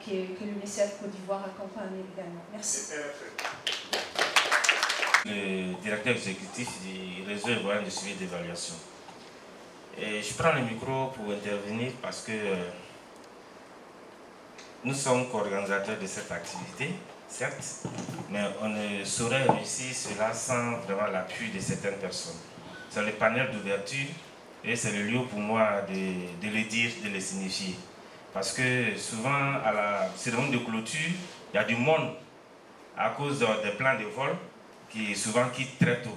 [SPEAKER 13] que l'UNICEF Côte d'Ivoire accompagne également. Merci.
[SPEAKER 14] Le directeur exécutif du réseau ivoirien de suivi d'évaluation. Et je prends le micro pour intervenir parce que nous sommes co-organisateurs de cette activité, certes, mais on ne saurait réussir cela sans vraiment l'appui de certaines personnes. C'est le panel d'ouverture et c'est le lieu pour moi de le dire, de le signifier. Parce que souvent, à la cérémonie de clôture, il y a du monde à cause des plans de vol qui souvent quittent très tôt.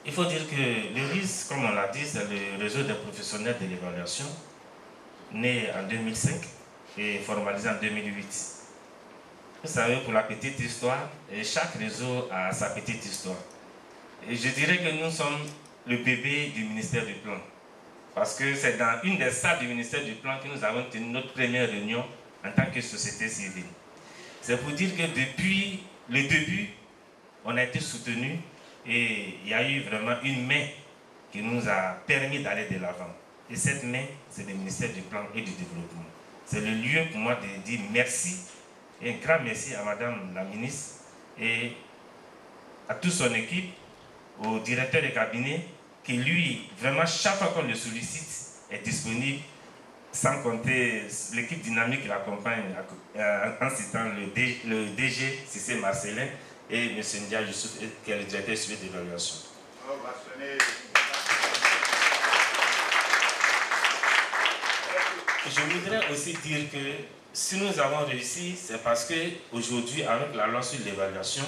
[SPEAKER 14] Il faut dire que le RIS, comme on l'a dit, c'est le réseau des professionnels de l'évaluation, né en 2005 et formalisé en 2008. Vous savez, pour la petite histoire, chaque réseau a sa petite histoire. Et je dirais que nous sommes le bébé du ministère du Plan. Parce que c'est dans une des salles du ministère du Plan que nous avons tenu notre première réunion en tant que société civile. C'est pour dire que depuis le début, on a été soutenu Et il y a eu vraiment une main qui nous a permis d'aller de l'avant. Et cette main, c'est le ministère du Plan et du Développement. C'est le lieu pour moi de dire merci, et un grand merci à Madame la ministre et à toute son équipe, au directeur de cabinet, qui lui, vraiment, chaque fois qu'on le sollicite, est disponible, sans compter l'équipe dynamique qui l'accompagne, en citant le DG, Cissé Marcelin, et M. Ndia Youssouf, qui est le directeur suivi d'évaluation. Je voudrais aussi dire que si nous avons réussi, c'est parce qu'aujourd'hui, avec la loi sur l'évaluation,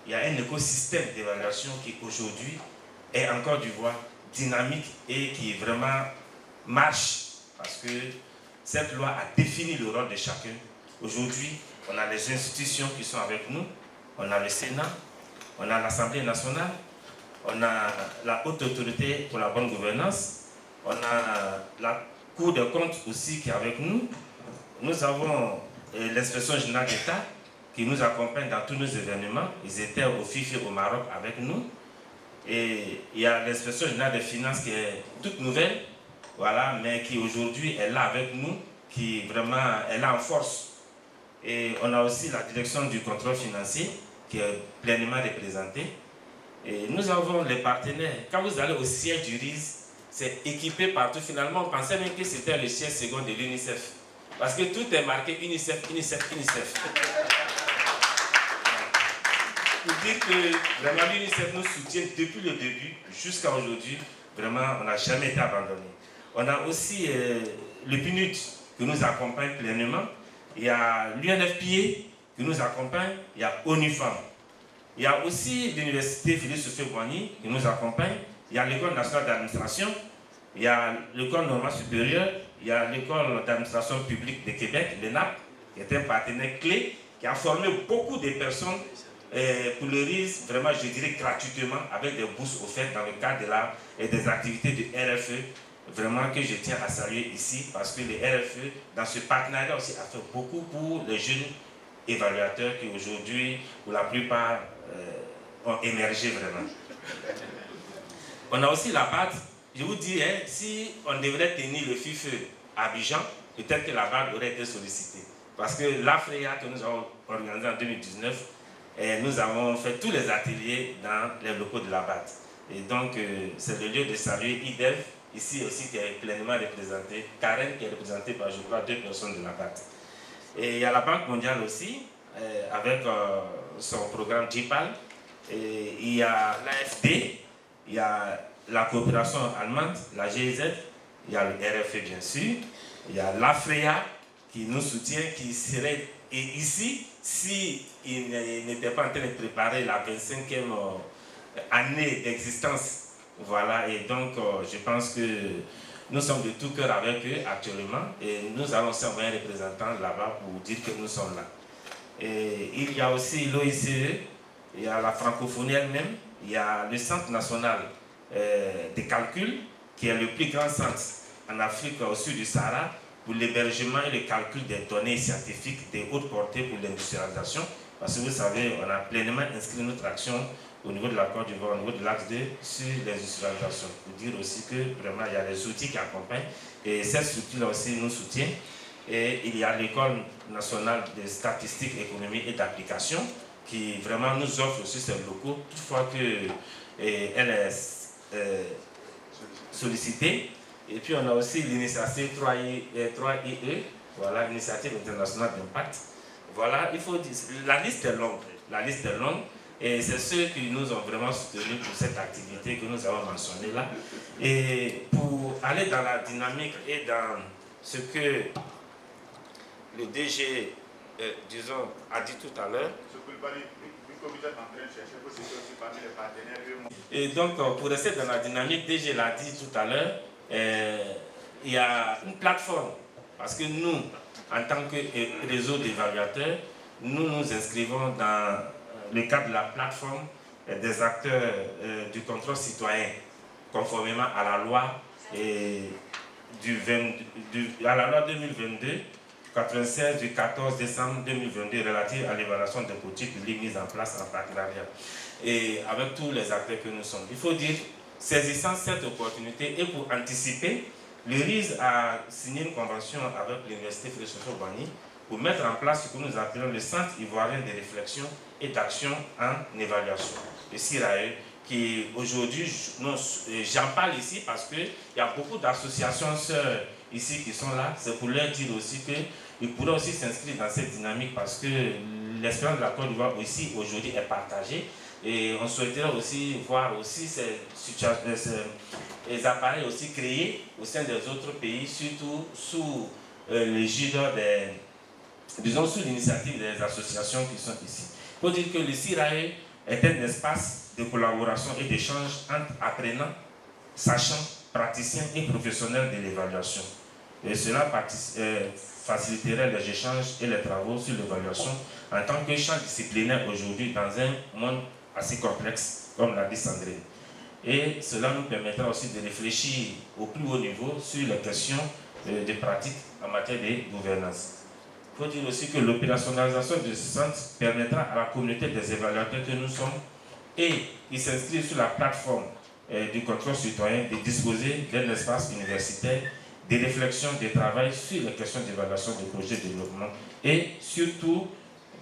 [SPEAKER 14] il y a un écosystème d'évaluation qui aujourd'hui est encore du voie dynamique et qui vraiment marche. Parce que cette loi a défini le rôle de chacun. Aujourd'hui, on a les institutions qui sont avec nous. On a le Sénat, on a l'Assemblée nationale, on a la haute autorité pour la bonne gouvernance, on a la Cour des comptes aussi qui est avec nous. Nous avons l'inspection générale d'État qui nous accompagne dans tous nos événements. Ils étaient au FIFA au Maroc avec nous. Et il y a l'inspection générale des finances qui est toute nouvelle, voilà, mais qui aujourd'hui est là avec nous, qui vraiment est là en force. Et on a aussi la direction du contrôle financier qui est pleinement représentée. Et nous avons les partenaires. Quand vous allez au siège du RIS, c'est équipé partout. Finalement, on pensait même que c'était le siège second de l'UNICEF. Parce que tout est marqué UNICEF, UNICEF, UNICEF. Pour dire que vraiment l'UNICEF nous soutient depuis le début jusqu'à aujourd'hui. Vraiment, on n'a jamais été abandonné. On a aussi le PNUD qui nous accompagne pleinement. Il y a l'UNFPA qui nous accompagne. Il y a ONU Femmes. Il y a aussi l'université Philippe Soufé-Boigny qui nous accompagne. Il y a l'école nationale d'administration. Il y a l'école normale supérieure. Il y a l'école d'administration publique de Québec, l'ENAP, qui est un partenaire clé, qui a formé beaucoup de personnes pour le RIS, vraiment, je dirais gratuitement, avec des bourses offertes dans le cadre des activités du RFE, vraiment que je tiens à saluer ici, parce que le RFE, dans ce partenariat aussi, a fait beaucoup pour les jeunes évaluateurs qui aujourd'hui, pour la plupart, ont émergé vraiment. On a aussi la BAD. Je vous dis, si on devrait tenir le FIFE à Abidjan, peut-être que la BAD aurait été sollicitée. Parce que l'AFREA que nous avons organisé en 2019, nous avons fait tous les ateliers dans les locaux de la BAD. Et donc, c'est le lieu de saluer IDEV, ici aussi qui est pleinement représenté, Karen qui est représentée par, je crois, 2 personnes de la BAD. Et il y a la Banque mondiale aussi, avec son programme JPAL. Et il y a l'AFD, il y a la coopération allemande, la GIZ, il y a le RFE bien sûr, il y a l'AFREA qui nous soutient, qui serait ici s'il n'était pas en train de préparer la 25e année d'existence. Voilà, et donc je pense que nous sommes de tout cœur avec eux actuellement et nous allons aussi envoyer un représentant là-bas pour dire que nous sommes là. Et il y a aussi l'OICE, il y a la francophonie elle-même, il y a le Centre national des calculs, qui est le plus grand centre en Afrique au sud du Sahara pour l'hébergement et le calcul des données scientifiques de haute portée pour l'industrialisation. Parce que vous savez, on a pleinement inscrit notre action au niveau de la Côte d'Ivoire, au niveau de l'axe 2, sur l'industrialisation. Pour dire aussi que vraiment il y a des outils qui accompagnent et cette structure-là aussi nous soutient. Et il y a l'École nationale de statistiques, économie et d'application qui vraiment nous offre aussi ses locaux, toutefois qu'elle est sollicitée. Et puis on a aussi l'initiative 3IE, voilà, l'initiative internationale d'impact. Voilà, il faut dire, la liste est longue, et c'est ceux qui nous ont vraiment soutenus pour cette activité que nous avons mentionnée là. Et pour aller dans la dynamique et dans ce que le DG, disons, a dit tout à l'heure. Et donc, pour rester dans la dynamique, DG l'a dit tout à l'heure, il y a une plateforme, parce que nous, en tant que réseau d'évaluateurs, nous nous inscrivons dans le cadre de la plateforme des acteurs du contrôle citoyen, conformément à la loi, à la loi 2022 96 du 14 décembre 2022 relative à l'évaluation des politiques publiques mises en place en partenariat et avec tous les acteurs que nous sommes. Il faut dire, saisissant cette opportunité et pour anticiper, le RIS a signé une convention avec l'Université Félix-Houphouët-Boigny pour mettre en place ce que nous appelons le Centre ivoirien de réflexion et d'action en évaluation, le CIRAE, qui aujourd'hui, j'en parle ici parce qu'il y a beaucoup d'associations sœurs ici qui sont là. C'est pour leur dire aussi qu'ils pourraient aussi s'inscrire dans cette dynamique parce que l'expérience de la Côte d'Ivoire aussi aujourd'hui est partagée. Et on souhaiterait aussi voir aussi ces appareils aussi créés au sein des autres pays, surtout sous l'égide disons sous l'initiative des associations qui sont ici. Il faut dire que le CIRAE est un espace de collaboration et d'échange entre apprenants, sachants, praticiens et professionnels de l'évaluation. Et cela faciliterait les échanges et les travaux sur l'évaluation en tant que champ disciplinaire aujourd'hui dans un monde assez complexe, comme l'a dit Sandrine. Et cela nous permettra aussi de réfléchir au plus haut niveau sur les questions de pratiques en matière de gouvernance. Il faut dire aussi que l'opérationnalisation de ce centre permettra à la communauté des évaluateurs que nous sommes et qui s'inscrivent sur la plateforme du contrôle citoyen de disposer d'un espace universitaire, de réflexion, de travail sur les questions d'évaluation des projets de développement et surtout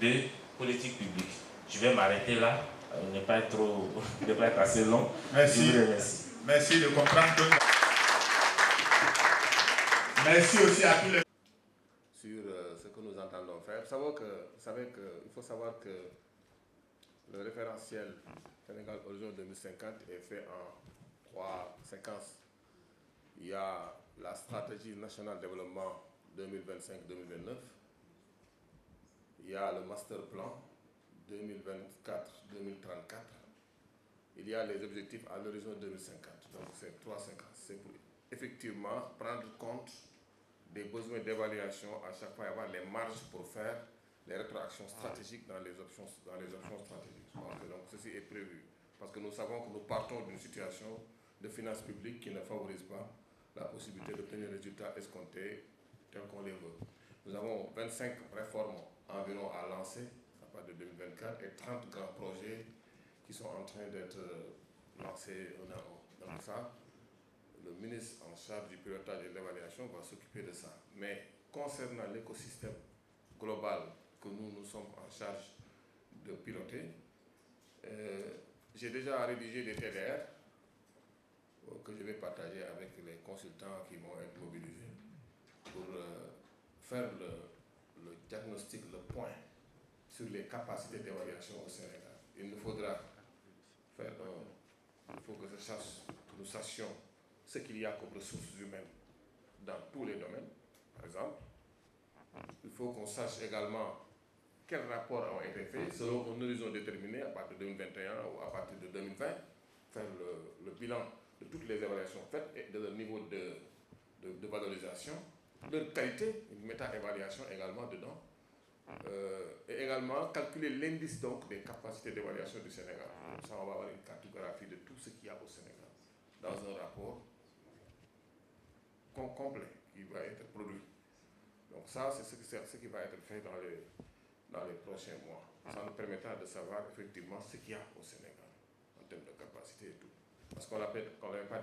[SPEAKER 14] de politique publique. Je vais m'arrêter là, ne pas être assez long.
[SPEAKER 1] Merci. Merci de comprendre que... Merci aussi à tous les...
[SPEAKER 2] Sur ce que nous entendons faire. Il faut savoir que le référentiel Sénégal Horizon 2050 est fait en 3 séquences. Il y a la stratégie nationale de développement 2025-2029. Il y a le master plan 2024-2034. Il y a les objectifs à l'horizon 2050. Donc c'est 3 séquences. C'est pour effectivement prendre compte des besoins d'évaluation à chaque fois, avoir les marges pour faire les rétroactions stratégiques dans les options stratégiques. Donc ceci est prévu. Parce que nous savons que nous partons d'une situation de finances publiques qui ne favorise pas la possibilité d'obtenir les résultats escomptés tels qu'on les veut. Nous avons 25 réformes environ à lancer à partir de 2024 et 30 grands projets qui sont en train d'être lancés un à un. Donc ça, le ministre en charge du pilotage et de l'évaluation va s'occuper de ça. Mais concernant l'écosystème global que nous sommes en charge de piloter, j'ai déjà rédigé des TDR que je vais partager avec les consultants qui vont être mobilisés pour faire le diagnostic, le point sur les capacités d'évaluation au Sénégal. Il nous faudra faire il faut que nous sachions ce qu'il y a comme ressources humaines dans tous les domaines, par exemple. Il faut qu'on sache également quels rapports ont été faits selon un horizon déterminé à partir de 2021 ou à partir de 2020, faire le bilan de toutes les évaluations faites et de leur niveau de valorisation, leur qualité, une méta-évaluation également dedans, et également calculer l'indice donc des capacités d'évaluation du Sénégal. Comme ça, on va avoir une cartographie de tout ce qu'il y a au Sénégal dans un rapport complet qui va être produit. Donc ça, c'est ce qui va être fait dans les prochains mois. Ça nous permettra de savoir effectivement ce qu'il y a au Sénégal en termes de capacité et tout. Parce qu'on n'avait pas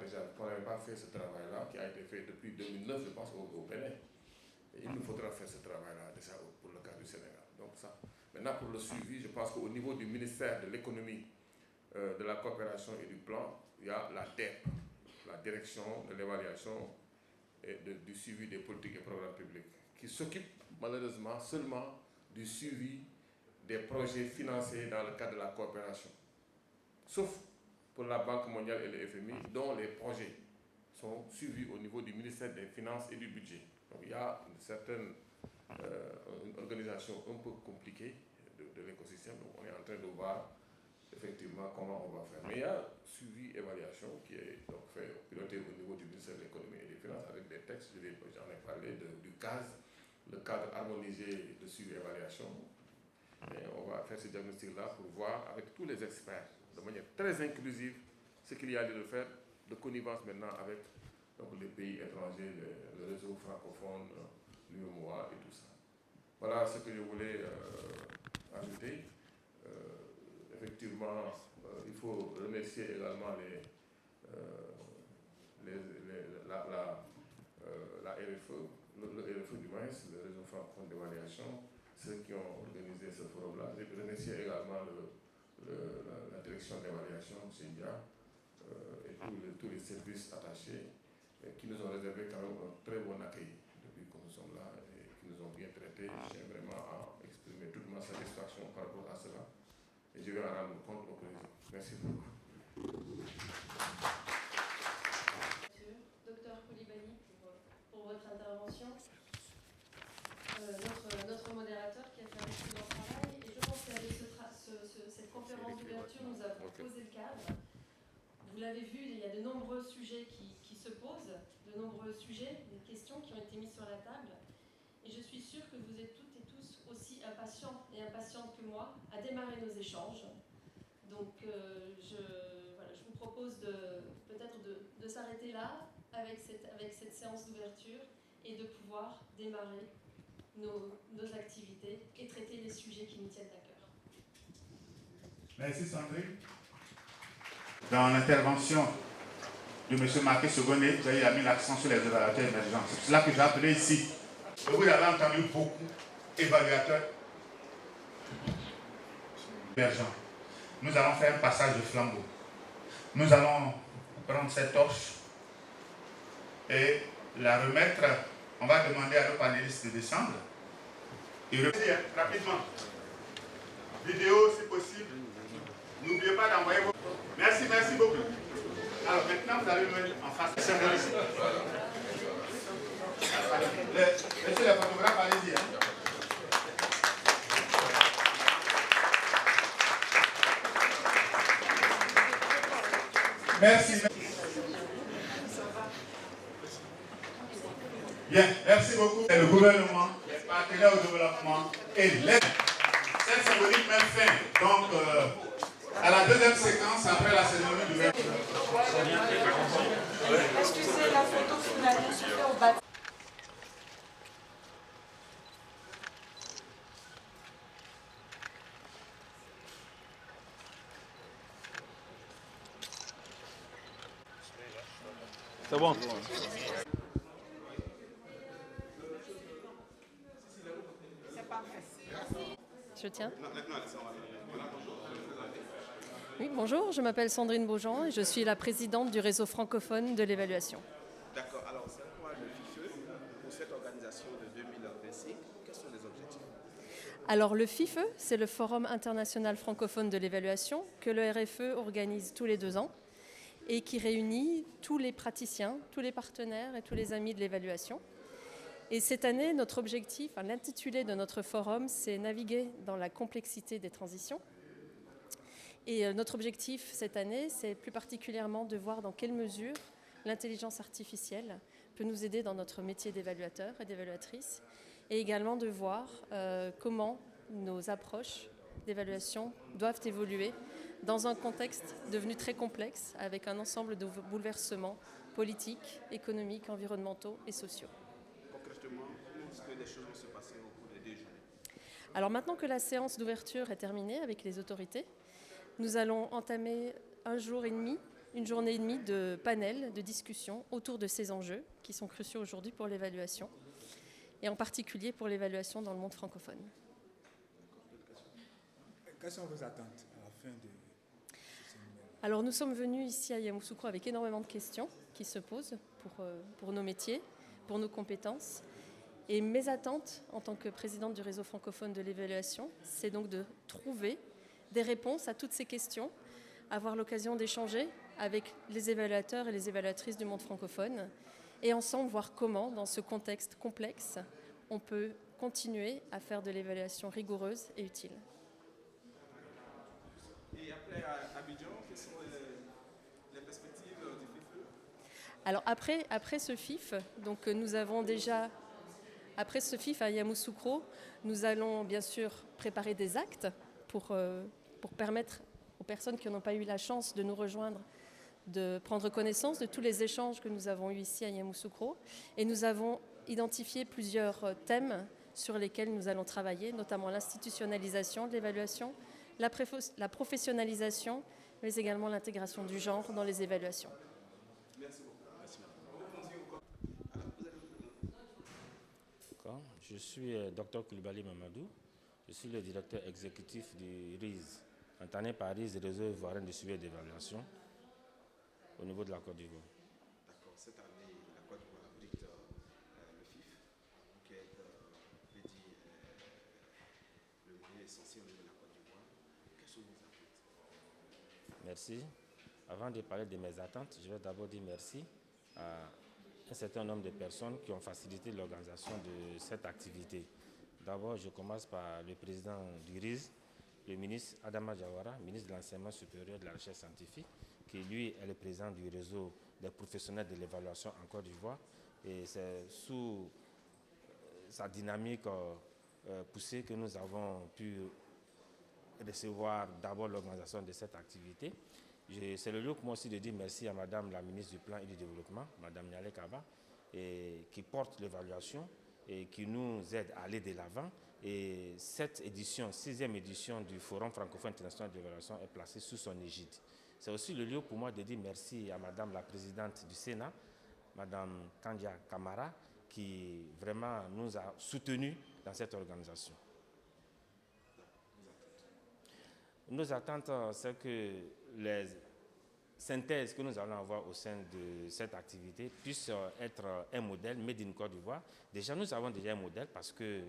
[SPEAKER 2] fait ce travail-là qui a été fait depuis 2009, je pense, au Bénin. Et il nous faudra faire ce travail-là déjà pour le cas du Sénégal. Donc ça. Maintenant, pour le suivi, je pense qu'au niveau du ministère de l'économie, de la coopération et du plan, il y a la DEP, la direction de l'évaluation et du suivi des politiques et programmes publics, qui s'occupe malheureusement seulement du suivi des projets financés dans le cadre de la coopération. Sauf pour la Banque mondiale et le FMI, dont les projets sont suivis au niveau du ministère des Finances et du Budget. Donc il y a une certaine organisation un peu compliquée de l'écosystème. Donc on est en train de voir effectivement comment on va faire. Mais il y a suivi évaluation qui est donc fait, piloté au niveau du ministère de l'économie et des finances avec des textes, j'en ai parlé du CAS, le cadre harmonisé de suivi évaluation. Et on va faire ce diagnostic-là pour voir avec tous les experts, de manière très inclusive, ce qu'il y a lieu de faire, de connivence maintenant avec donc, les pays étrangers, le réseau francophone, l'UEMOA et tout ça. Voilà ce que je voulais ajouter. Effectivement, il faut remercier également la RFE, le RFE du moins, le réseau francophone d'évaluation, ceux qui ont organisé ce forum-là. Je remercie également la direction d'évaluation, Sindia, et tous les services attachés qui nous ont réservé quand même un très bon accueil depuis que nous sommes là et qui nous ont bien traités. J'ai vraiment à exprimer toute ma satisfaction par rapport à cela et je vais en rendre compte au président. Merci beaucoup.
[SPEAKER 6] Docteur Koulibaly, pour votre intervention. Notre modérateur qui a fait un excellent travail. Et je pense qu'avec cette conférence d'ouverture, nous avons posé le cadre. Vous l'avez vu, il y a de nombreux sujets qui se posent, de nombreux sujets, des questions qui ont été mises sur la table. Et je suis sûre que vous êtes toutes et tous aussi impatients et impatientes que moi à démarrer nos échanges. Donc je vous propose peut-être de s'arrêter là avec cette séance d'ouverture et de pouvoir démarrer nos activités et traiter les sujets qui nous tiennent à cœur.
[SPEAKER 1] Merci Sandrine. Dans l'intervention de M. Marquet Segonnet, vous avez mis l'accent sur les évaluateurs émergents. C'est cela que j'ai appelé ici. Et vous avez entendu beaucoup d'évaluateurs émergents. Nous allons faire un passage de flambeau. Nous allons prendre cette torche et la remettre. On va demander à nos panélistes de descendre. Et rapidement. Vidéo si possible. N'oubliez pas d'envoyer vos... Merci beaucoup. Alors maintenant, vous allez me mettre en face. Monsieur le photographe, allez-y. Merci. Bien, merci beaucoup. Le gouvernement, les partenaires au développement et l'aide. Cette symbolique met fin. Donc, à la deuxième séquence, après la cérémonie d'ouverture.
[SPEAKER 15] Excusez, la photo finalement se fait au bas.
[SPEAKER 16] C'est bon.
[SPEAKER 15] C'est parfait.
[SPEAKER 6] Je tiens. Oui, bonjour, je m'appelle Sandrine Beaujean et je suis la présidente du réseau francophone de l'évaluation.
[SPEAKER 16] D'accord, alors c'est quoi le FIFE pour cette organisation de 2025? Quels sont les objectifs?
[SPEAKER 6] Alors le FIFE, c'est le Forum international francophone de l'évaluation que le RFE organise tous les 2 ans et qui réunit tous les praticiens, tous les partenaires et tous les amis de l'évaluation. Et cette année, notre objectif, l'intitulé de notre forum, c'est naviguer dans la complexité des transitions. Et notre objectif cette année, c'est plus particulièrement de voir dans quelle mesure l'intelligence artificielle peut nous aider dans notre métier d'évaluateur et d'évaluatrice, et également de voir comment nos approches d'évaluation doivent évoluer dans un contexte devenu très complexe, avec un ensemble de bouleversements politiques, économiques, environnementaux et sociaux.
[SPEAKER 16] Concrètement, comment est-ce que les choses vont se passer au cours des 2 journées?
[SPEAKER 6] Alors maintenant que la séance d'ouverture est terminée avec les autorités, nous allons entamer une journée et demie de panel, de discussion autour de ces enjeux qui sont cruciaux aujourd'hui pour l'évaluation, et en particulier pour l'évaluation dans le monde francophone.
[SPEAKER 17] Quelles sont vos attentes à la fin de ce séminaire?
[SPEAKER 6] Alors nous sommes venus ici à Yamoussoukro avec énormément de questions qui se posent pour nos métiers, pour nos compétences. Et mes attentes en tant que présidente du réseau francophone de l'évaluation, c'est donc de trouver des réponses à toutes ces questions, avoir l'occasion d'échanger avec les évaluateurs et les évaluatrices du monde francophone et ensemble voir comment, dans ce contexte complexe, on peut continuer à faire de l'évaluation rigoureuse et utile.
[SPEAKER 16] Et après à Abidjan, quelles sont les perspectives du FIFE?
[SPEAKER 6] Alors après ce FIF, donc nous avons déjà, après ce FIF à Yamoussoukro, nous allons bien sûr préparer des actes pour permettre aux personnes qui n'ont pas eu la chance de nous rejoindre de prendre connaissance de tous les échanges que nous avons eus ici à Yamoussoukro. Et nous avons identifié plusieurs thèmes sur lesquels nous allons travailler, notamment l'institutionnalisation de l'évaluation, la professionnalisation, mais également l'intégration du genre dans les évaluations.
[SPEAKER 16] Merci beaucoup.
[SPEAKER 14] Je suis Dr Koulibaly Mamadou. Je suis le directeur exécutif du RIS, entraîné par RIS, Réseau ivoirien de suivi et d'évaluation, au niveau de la Côte d'Ivoire.
[SPEAKER 16] D'accord. Cette année, la Côte d'Ivoire abrite le FIF, qui est le lieu essentiel de la Côte d'Ivoire. Quelles sont vos attentes?
[SPEAKER 14] Merci. Avant de parler de mes attentes, je vais d'abord dire merci à un certain nombre de personnes qui ont facilité l'organisation de cette activité. D'abord, je commence par le président du RIS, le ministre Adama Diawara, ministre de l'Enseignement supérieur et de la Recherche scientifique, qui lui est le président du réseau des professionnels de l'évaluation en Côte d'Ivoire. Et c'est sous sa dynamique poussée que nous avons pu recevoir d'abord l'organisation de cette activité. C'est le lieu pour moi aussi de dire merci à Madame la ministre du Plan et du Développement, Madame Nialé Kaba, qui porte l'évaluation et qui nous aide à aller de l'avant. Et cette édition, 6e édition du Forum francophone international d'évaluation est placée sous son égide. C'est aussi le lieu pour moi de dire merci à Madame la présidente du Sénat, Madame Kandia Kamara, qui vraiment nous a soutenus dans cette organisation. Nos attentes, c'est que les synthèses que nous allons avoir au sein de cette activité puissent être un modèle made in Côte d'Ivoire. Déjà, nous avons déjà un modèle parce que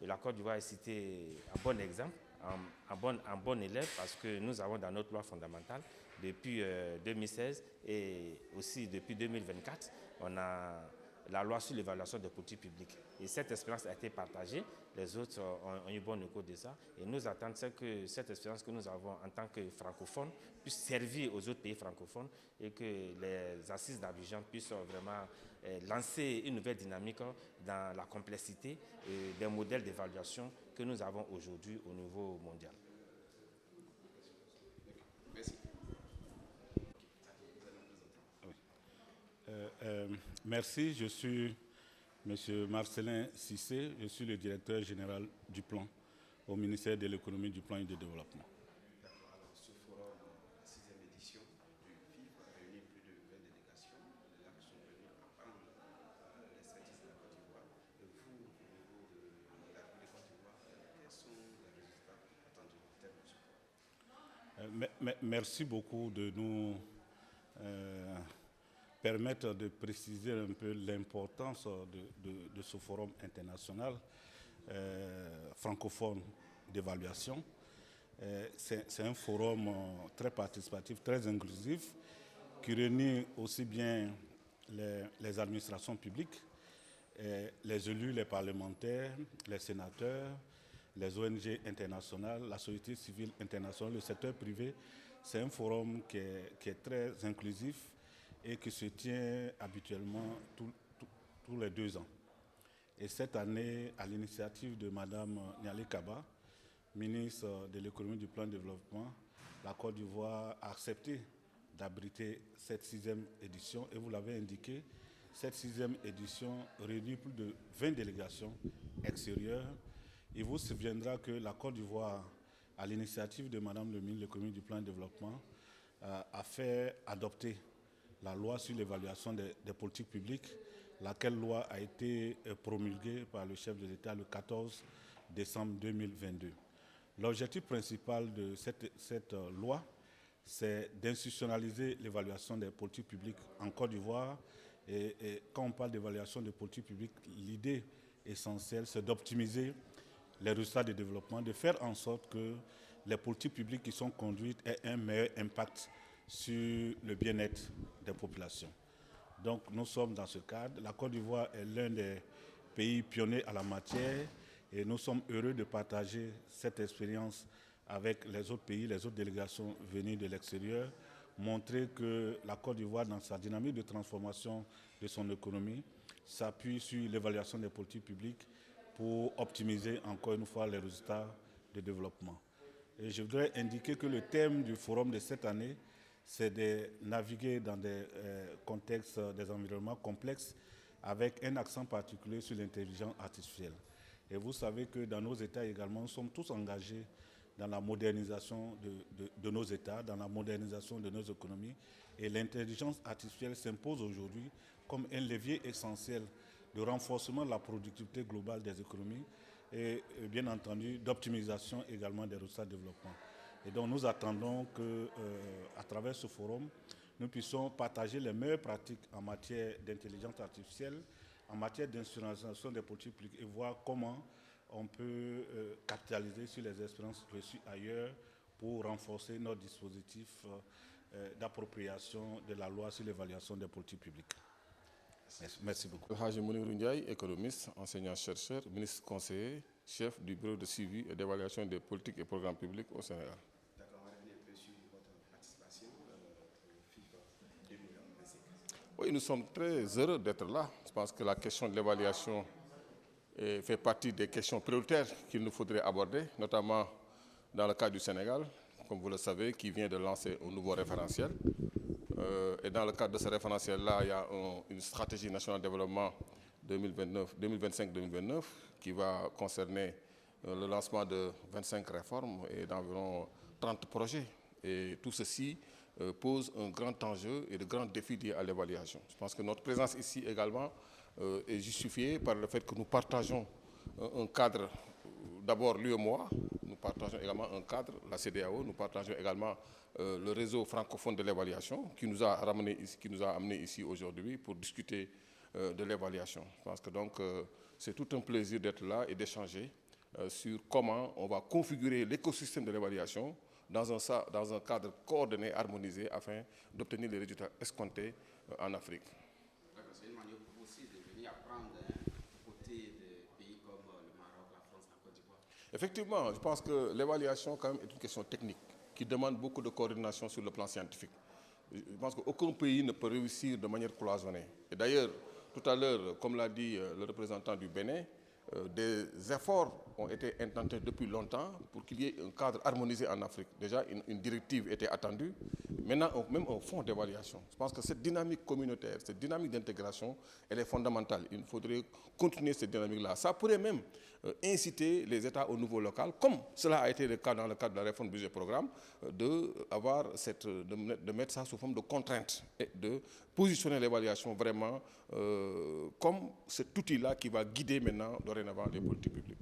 [SPEAKER 14] la Côte d'Ivoire est citée en bon exemple, en bon élève, parce que nous avons dans notre loi fondamentale, depuis 2016 et aussi depuis 2024, on a la loi sur l'évaluation des politiques publiques. Et cette expérience a été partagée, les autres ont eu bon écho de ça. Et nous attendons que cette expérience que nous avons en tant que francophones puisse servir aux autres pays francophones et que les assises d'Abidjan puissent vraiment lancer une nouvelle dynamique dans la complexité des modèles d'évaluation que nous avons aujourd'hui au niveau mondial.
[SPEAKER 16] Merci.
[SPEAKER 18] Merci, je suis M. Marcelin Cissé, je suis le directeur général du plan au ministère de l'économie, du plan et du développement.
[SPEAKER 16] D'accord, alors ce forum, 6e édition du FIF, a réuni plus de 20 délégations, les gens qui sont venus apprendre les services de la Côte d'Ivoire. Et vous, au niveau de la République de Côte d'Ivoire, quels sont les résultats attendus en termes de ce forum?
[SPEAKER 18] Merci beaucoup de nous permettre de préciser un peu l'importance de ce forum international francophone d'évaluation. C'est un forum très participatif, très inclusif, qui réunit aussi bien les administrations publiques, les élus, les parlementaires, les sénateurs, les ONG internationales, la société civile internationale, le secteur privé. C'est un forum qui est très inclusif et qui se tient habituellement tous les 2 ans. Et cette année, à l'initiative de Mme Nialé Kaba, ministre de l'économie du plan de développement, la Côte d'Ivoire a accepté d'abriter cette 6e édition. Et vous l'avez indiqué, cette 6e édition réunit plus de 20 délégations extérieures. Il vous souviendra que la Côte d'Ivoire, à l'initiative de Mme le ministre de l'économie du plan de développement, a fait adopter la loi sur l'évaluation des politiques publiques, laquelle loi a été promulguée par le chef de l'État le 14 décembre 2022. L'objectif principal de cette loi, c'est d'institutionnaliser l'évaluation des politiques publiques en Côte d'Ivoire. Et quand on parle d'évaluation des politiques publiques, l'idée essentielle, c'est d'optimiser les résultats de développement, de faire en sorte que les politiques publiques qui sont conduites aient un meilleur impact sur le bien-être des populations. Donc nous sommes dans ce cadre. La Côte d'Ivoire est l'un des pays pionniers à la matière et nous sommes heureux de partager cette expérience avec les autres pays, les autres délégations venues de l'extérieur, montrer que la Côte d'Ivoire, dans sa dynamique de transformation de son économie, s'appuie sur l'évaluation des politiques publiques pour optimiser encore une fois les résultats de développement. Et je voudrais indiquer que le thème du forum de cette année, c'est de naviguer dans des contextes, des environnements complexes, avec un accent particulier sur l'intelligence artificielle. Et vous savez que dans nos États également, nous sommes tous engagés dans la modernisation de nos États, dans la modernisation de nos économies. Et l'intelligence artificielle s'impose aujourd'hui comme un levier essentiel de renforcement de la productivité globale des économies et bien entendu d'optimisation également des résultats de développement. Et donc nous attendons qu'à travers ce forum, nous puissions partager les meilleures pratiques en matière d'intelligence artificielle, en matière d'instrumentalisation des politiques publiques et voir comment on peut capitaliser sur les expériences reçues ailleurs pour renforcer notre dispositif d'appropriation de la loi sur l'évaluation des politiques publiques. Merci beaucoup.
[SPEAKER 2] Haji Mounirou Ndiaye, économiste, enseignant-chercheur, ministre conseiller, chef du bureau de suivi et d'évaluation des politiques et programmes publics au Sénégal.
[SPEAKER 16] D'accord, on va revenir un peu sur votre participation au FIFA 2025.
[SPEAKER 2] Oui, nous sommes très heureux d'être là. Je pense que la question de l'évaluation fait partie des questions prioritaires qu'il nous faudrait aborder, notamment dans le cas du Sénégal, comme vous le savez, qui vient de lancer un nouveau référentiel. Et dans le cadre de ce référentiel-là, il y a une stratégie nationale de développement 2025-2029 qui va concerner le lancement de 25 réformes et d'environ 30 projets. Et tout ceci pose un grand enjeu et de grands défis liés à l'évaluation. Je pense que notre présence ici également est justifiée par le fait que nous partageons un cadre, d'abord l'UEMOA, nous partageons également un cadre, la CEDEAO, nous partageons également le réseau francophone de l'évaluation qui nous a amenés ici aujourd'hui pour discuter de l'évaluation. Je pense que donc c'est tout un plaisir d'être là et d'échanger sur comment on va configurer l'écosystème de l'évaluation dans un cadre coordonné, harmonisé, afin d'obtenir les résultats escomptés en Afrique.
[SPEAKER 16] D'accord, c'est une manière pour vous aussi de venir apprendre côté des pays comme le Maroc, la France, la Côte d'Ivoire.
[SPEAKER 2] Effectivement, je pense que l'évaluation quand même est une question technique qui demande beaucoup de coordination sur le plan scientifique. Je pense qu'aucun pays ne peut réussir de manière cloisonnée. Et d'ailleurs, tout à l'heure, comme l'a dit le représentant du Bénin, des efforts ont été intentés depuis longtemps pour qu'il y ait un cadre harmonisé en Afrique. Déjà, une directive était attendue. Maintenant, même un fonds d'évaluation. Je pense que cette dynamique communautaire, cette dynamique d'intégration, elle est fondamentale. Il faudrait continuer cette dynamique-là. Ça pourrait même inciter les États au niveau local, comme cela a été le cas dans le cadre de la réforme budget programme, de mettre ça sous forme de contrainte et de positionner l'évaluation vraiment comme cet outil-là qui va guider maintenant dorénavant les politiques publiques.